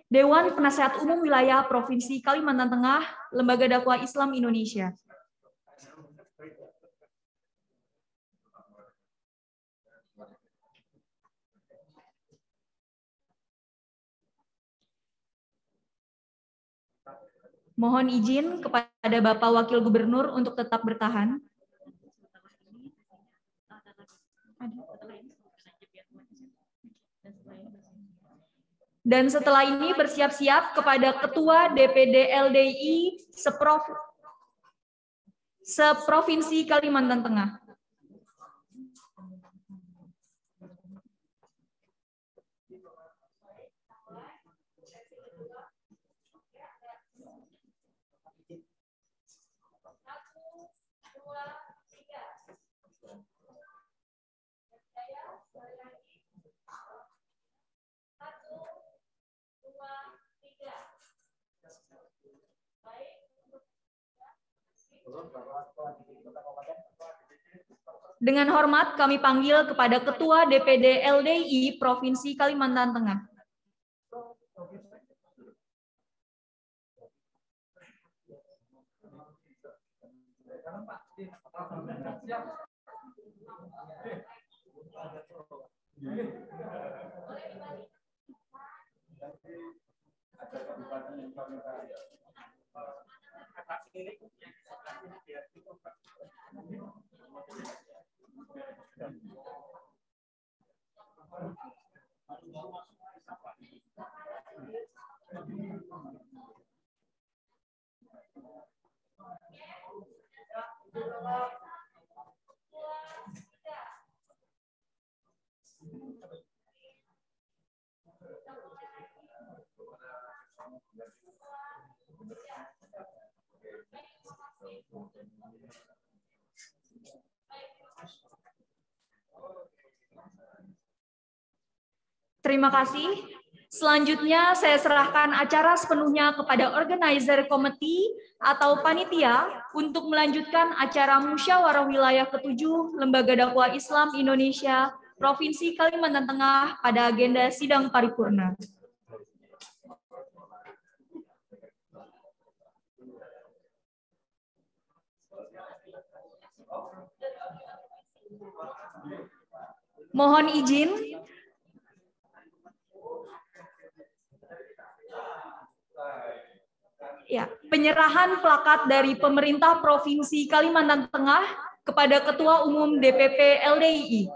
Dewan Penasehat Umum Wilayah Provinsi Kalimantan Tengah, Lembaga Dakwah Islam Indonesia. Mohon izin kepada Bapak Wakil Gubernur untuk tetap bertahan. Dan setelah ini bersiap-siap kepada Ketua DPD LDII Seprovinsi Kalimantan Tengah. Dengan hormat kami panggil kepada Ketua DPD LDII Provinsi Kalimantan Tengah. Terima kasih. Selanjutnya saya serahkan acara sepenuhnya kepada organizer committee atau panitia untuk melanjutkan acara musyawarah wilayah ke-7 Lembaga Dakwah Islam Indonesia Provinsi Kalimantan Tengah pada agenda sidang paripurna. Mohon izin penyerahan plakat dari pemerintah Provinsi Kalimantan Tengah kepada Ketua Umum DPP LDII.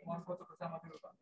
Mohon foto bersama dulu, Pak.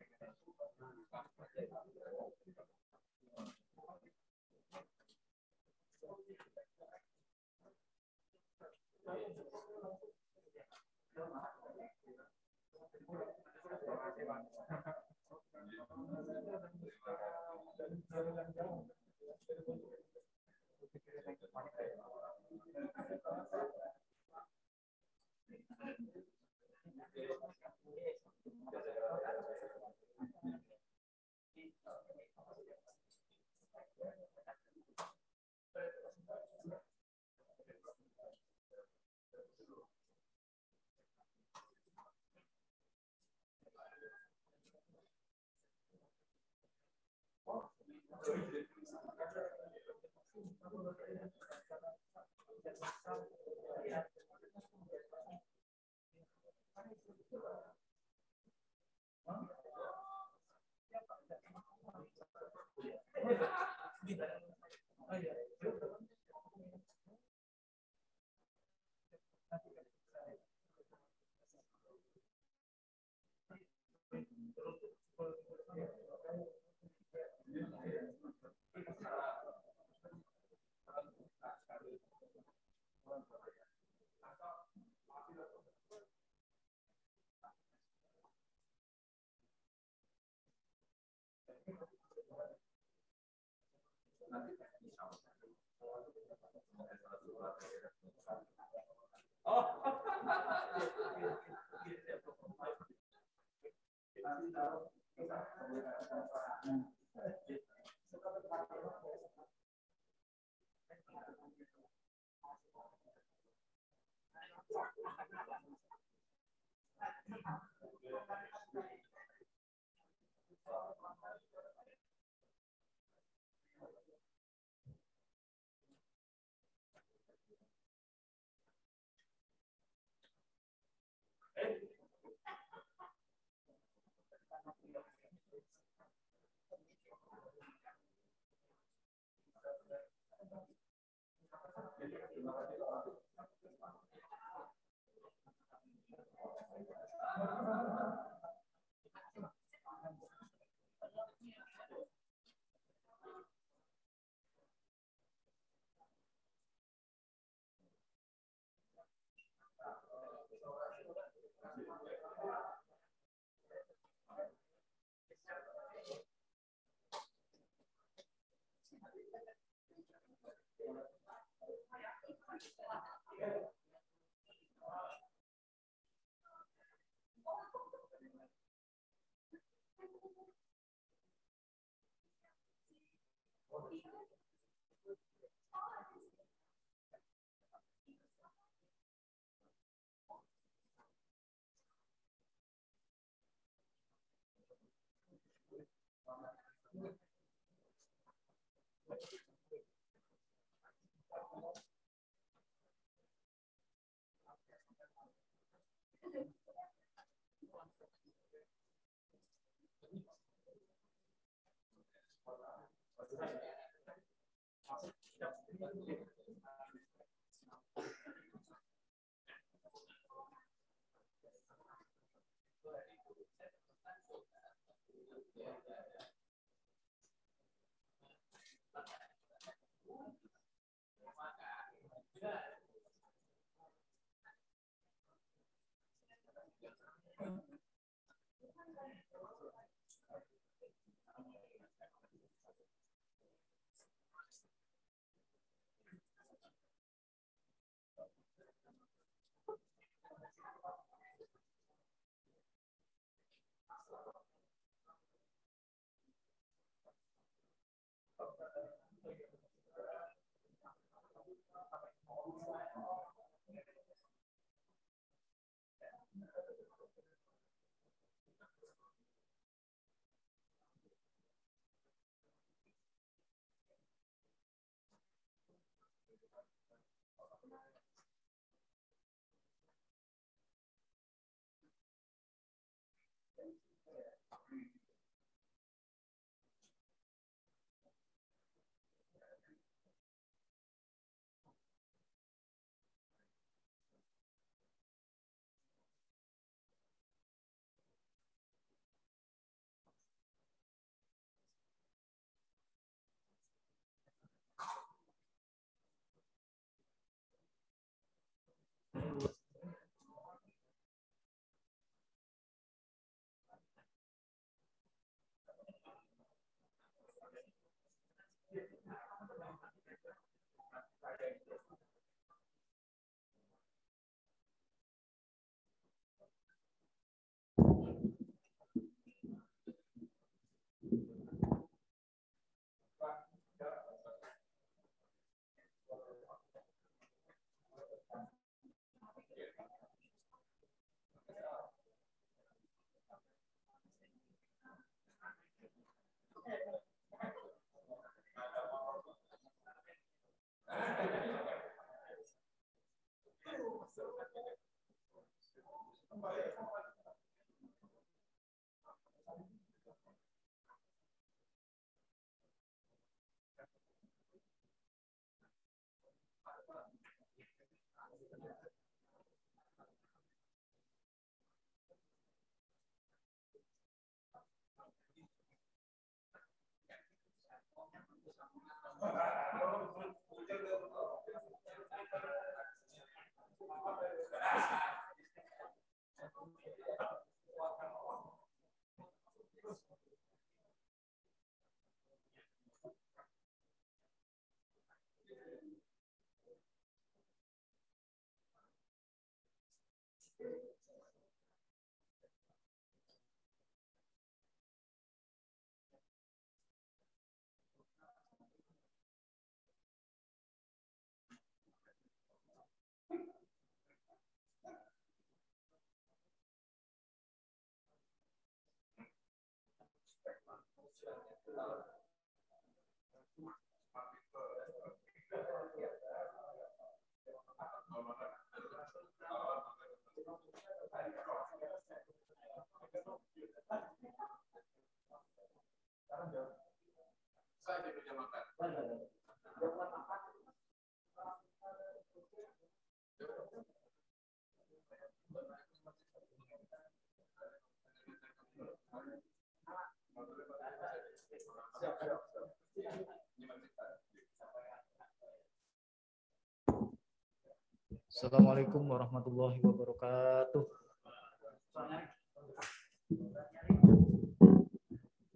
Assalamualaikum warahmatullahi wabarakatuh.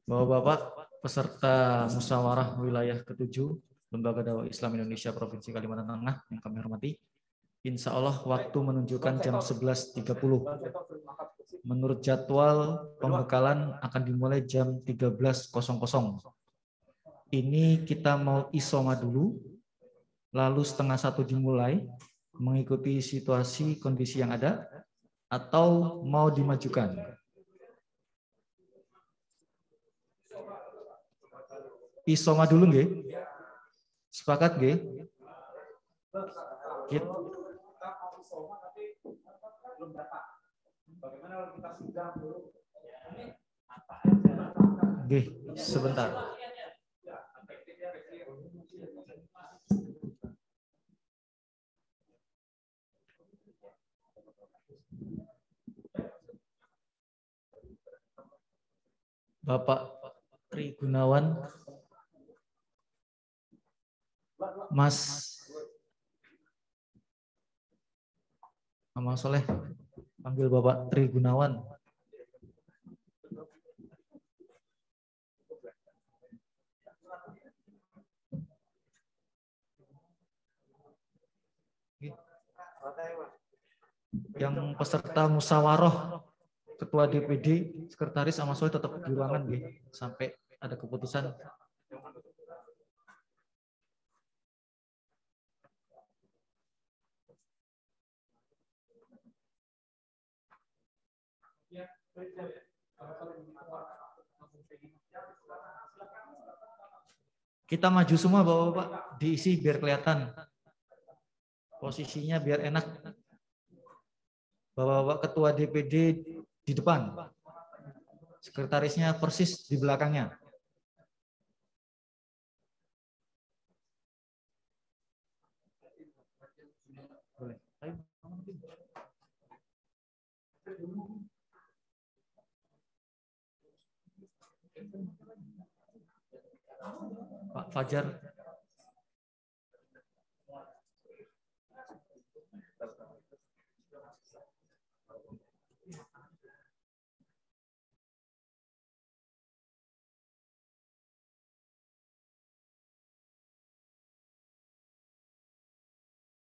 Bapak-bapak peserta musyawarah wilayah ke-7 Lembaga Dakwah Islam Indonesia Provinsi Kalimantan Tengah yang kami hormati, insya Allah waktu menunjukkan jam 11.30. Menurut jadwal pembekalan akan dimulai jam 13.00. Ini kita mau isoma dulu, lalu 12:30 dimulai, mengikuti situasi kondisi yang ada, atau mau dimajukan? Isoma dulu nggih? Sepakat nggih? Nggih, sebentar. Bapak Tri Gunawan, Mas Amal Soleh, panggil Bapak Tri Gunawan. Yang peserta musyawarah, Ketua DPD, Sekretaris Amal Soleh tetap di ruangan sampai ada keputusan. Kita maju semua Bapak-bapak, diisi biar kelihatan. Posisinya biar enak. Bapak-bapak Ketua DPD di depan. Sekretarisnya persis di belakangnya. Boleh. Pak Fajar.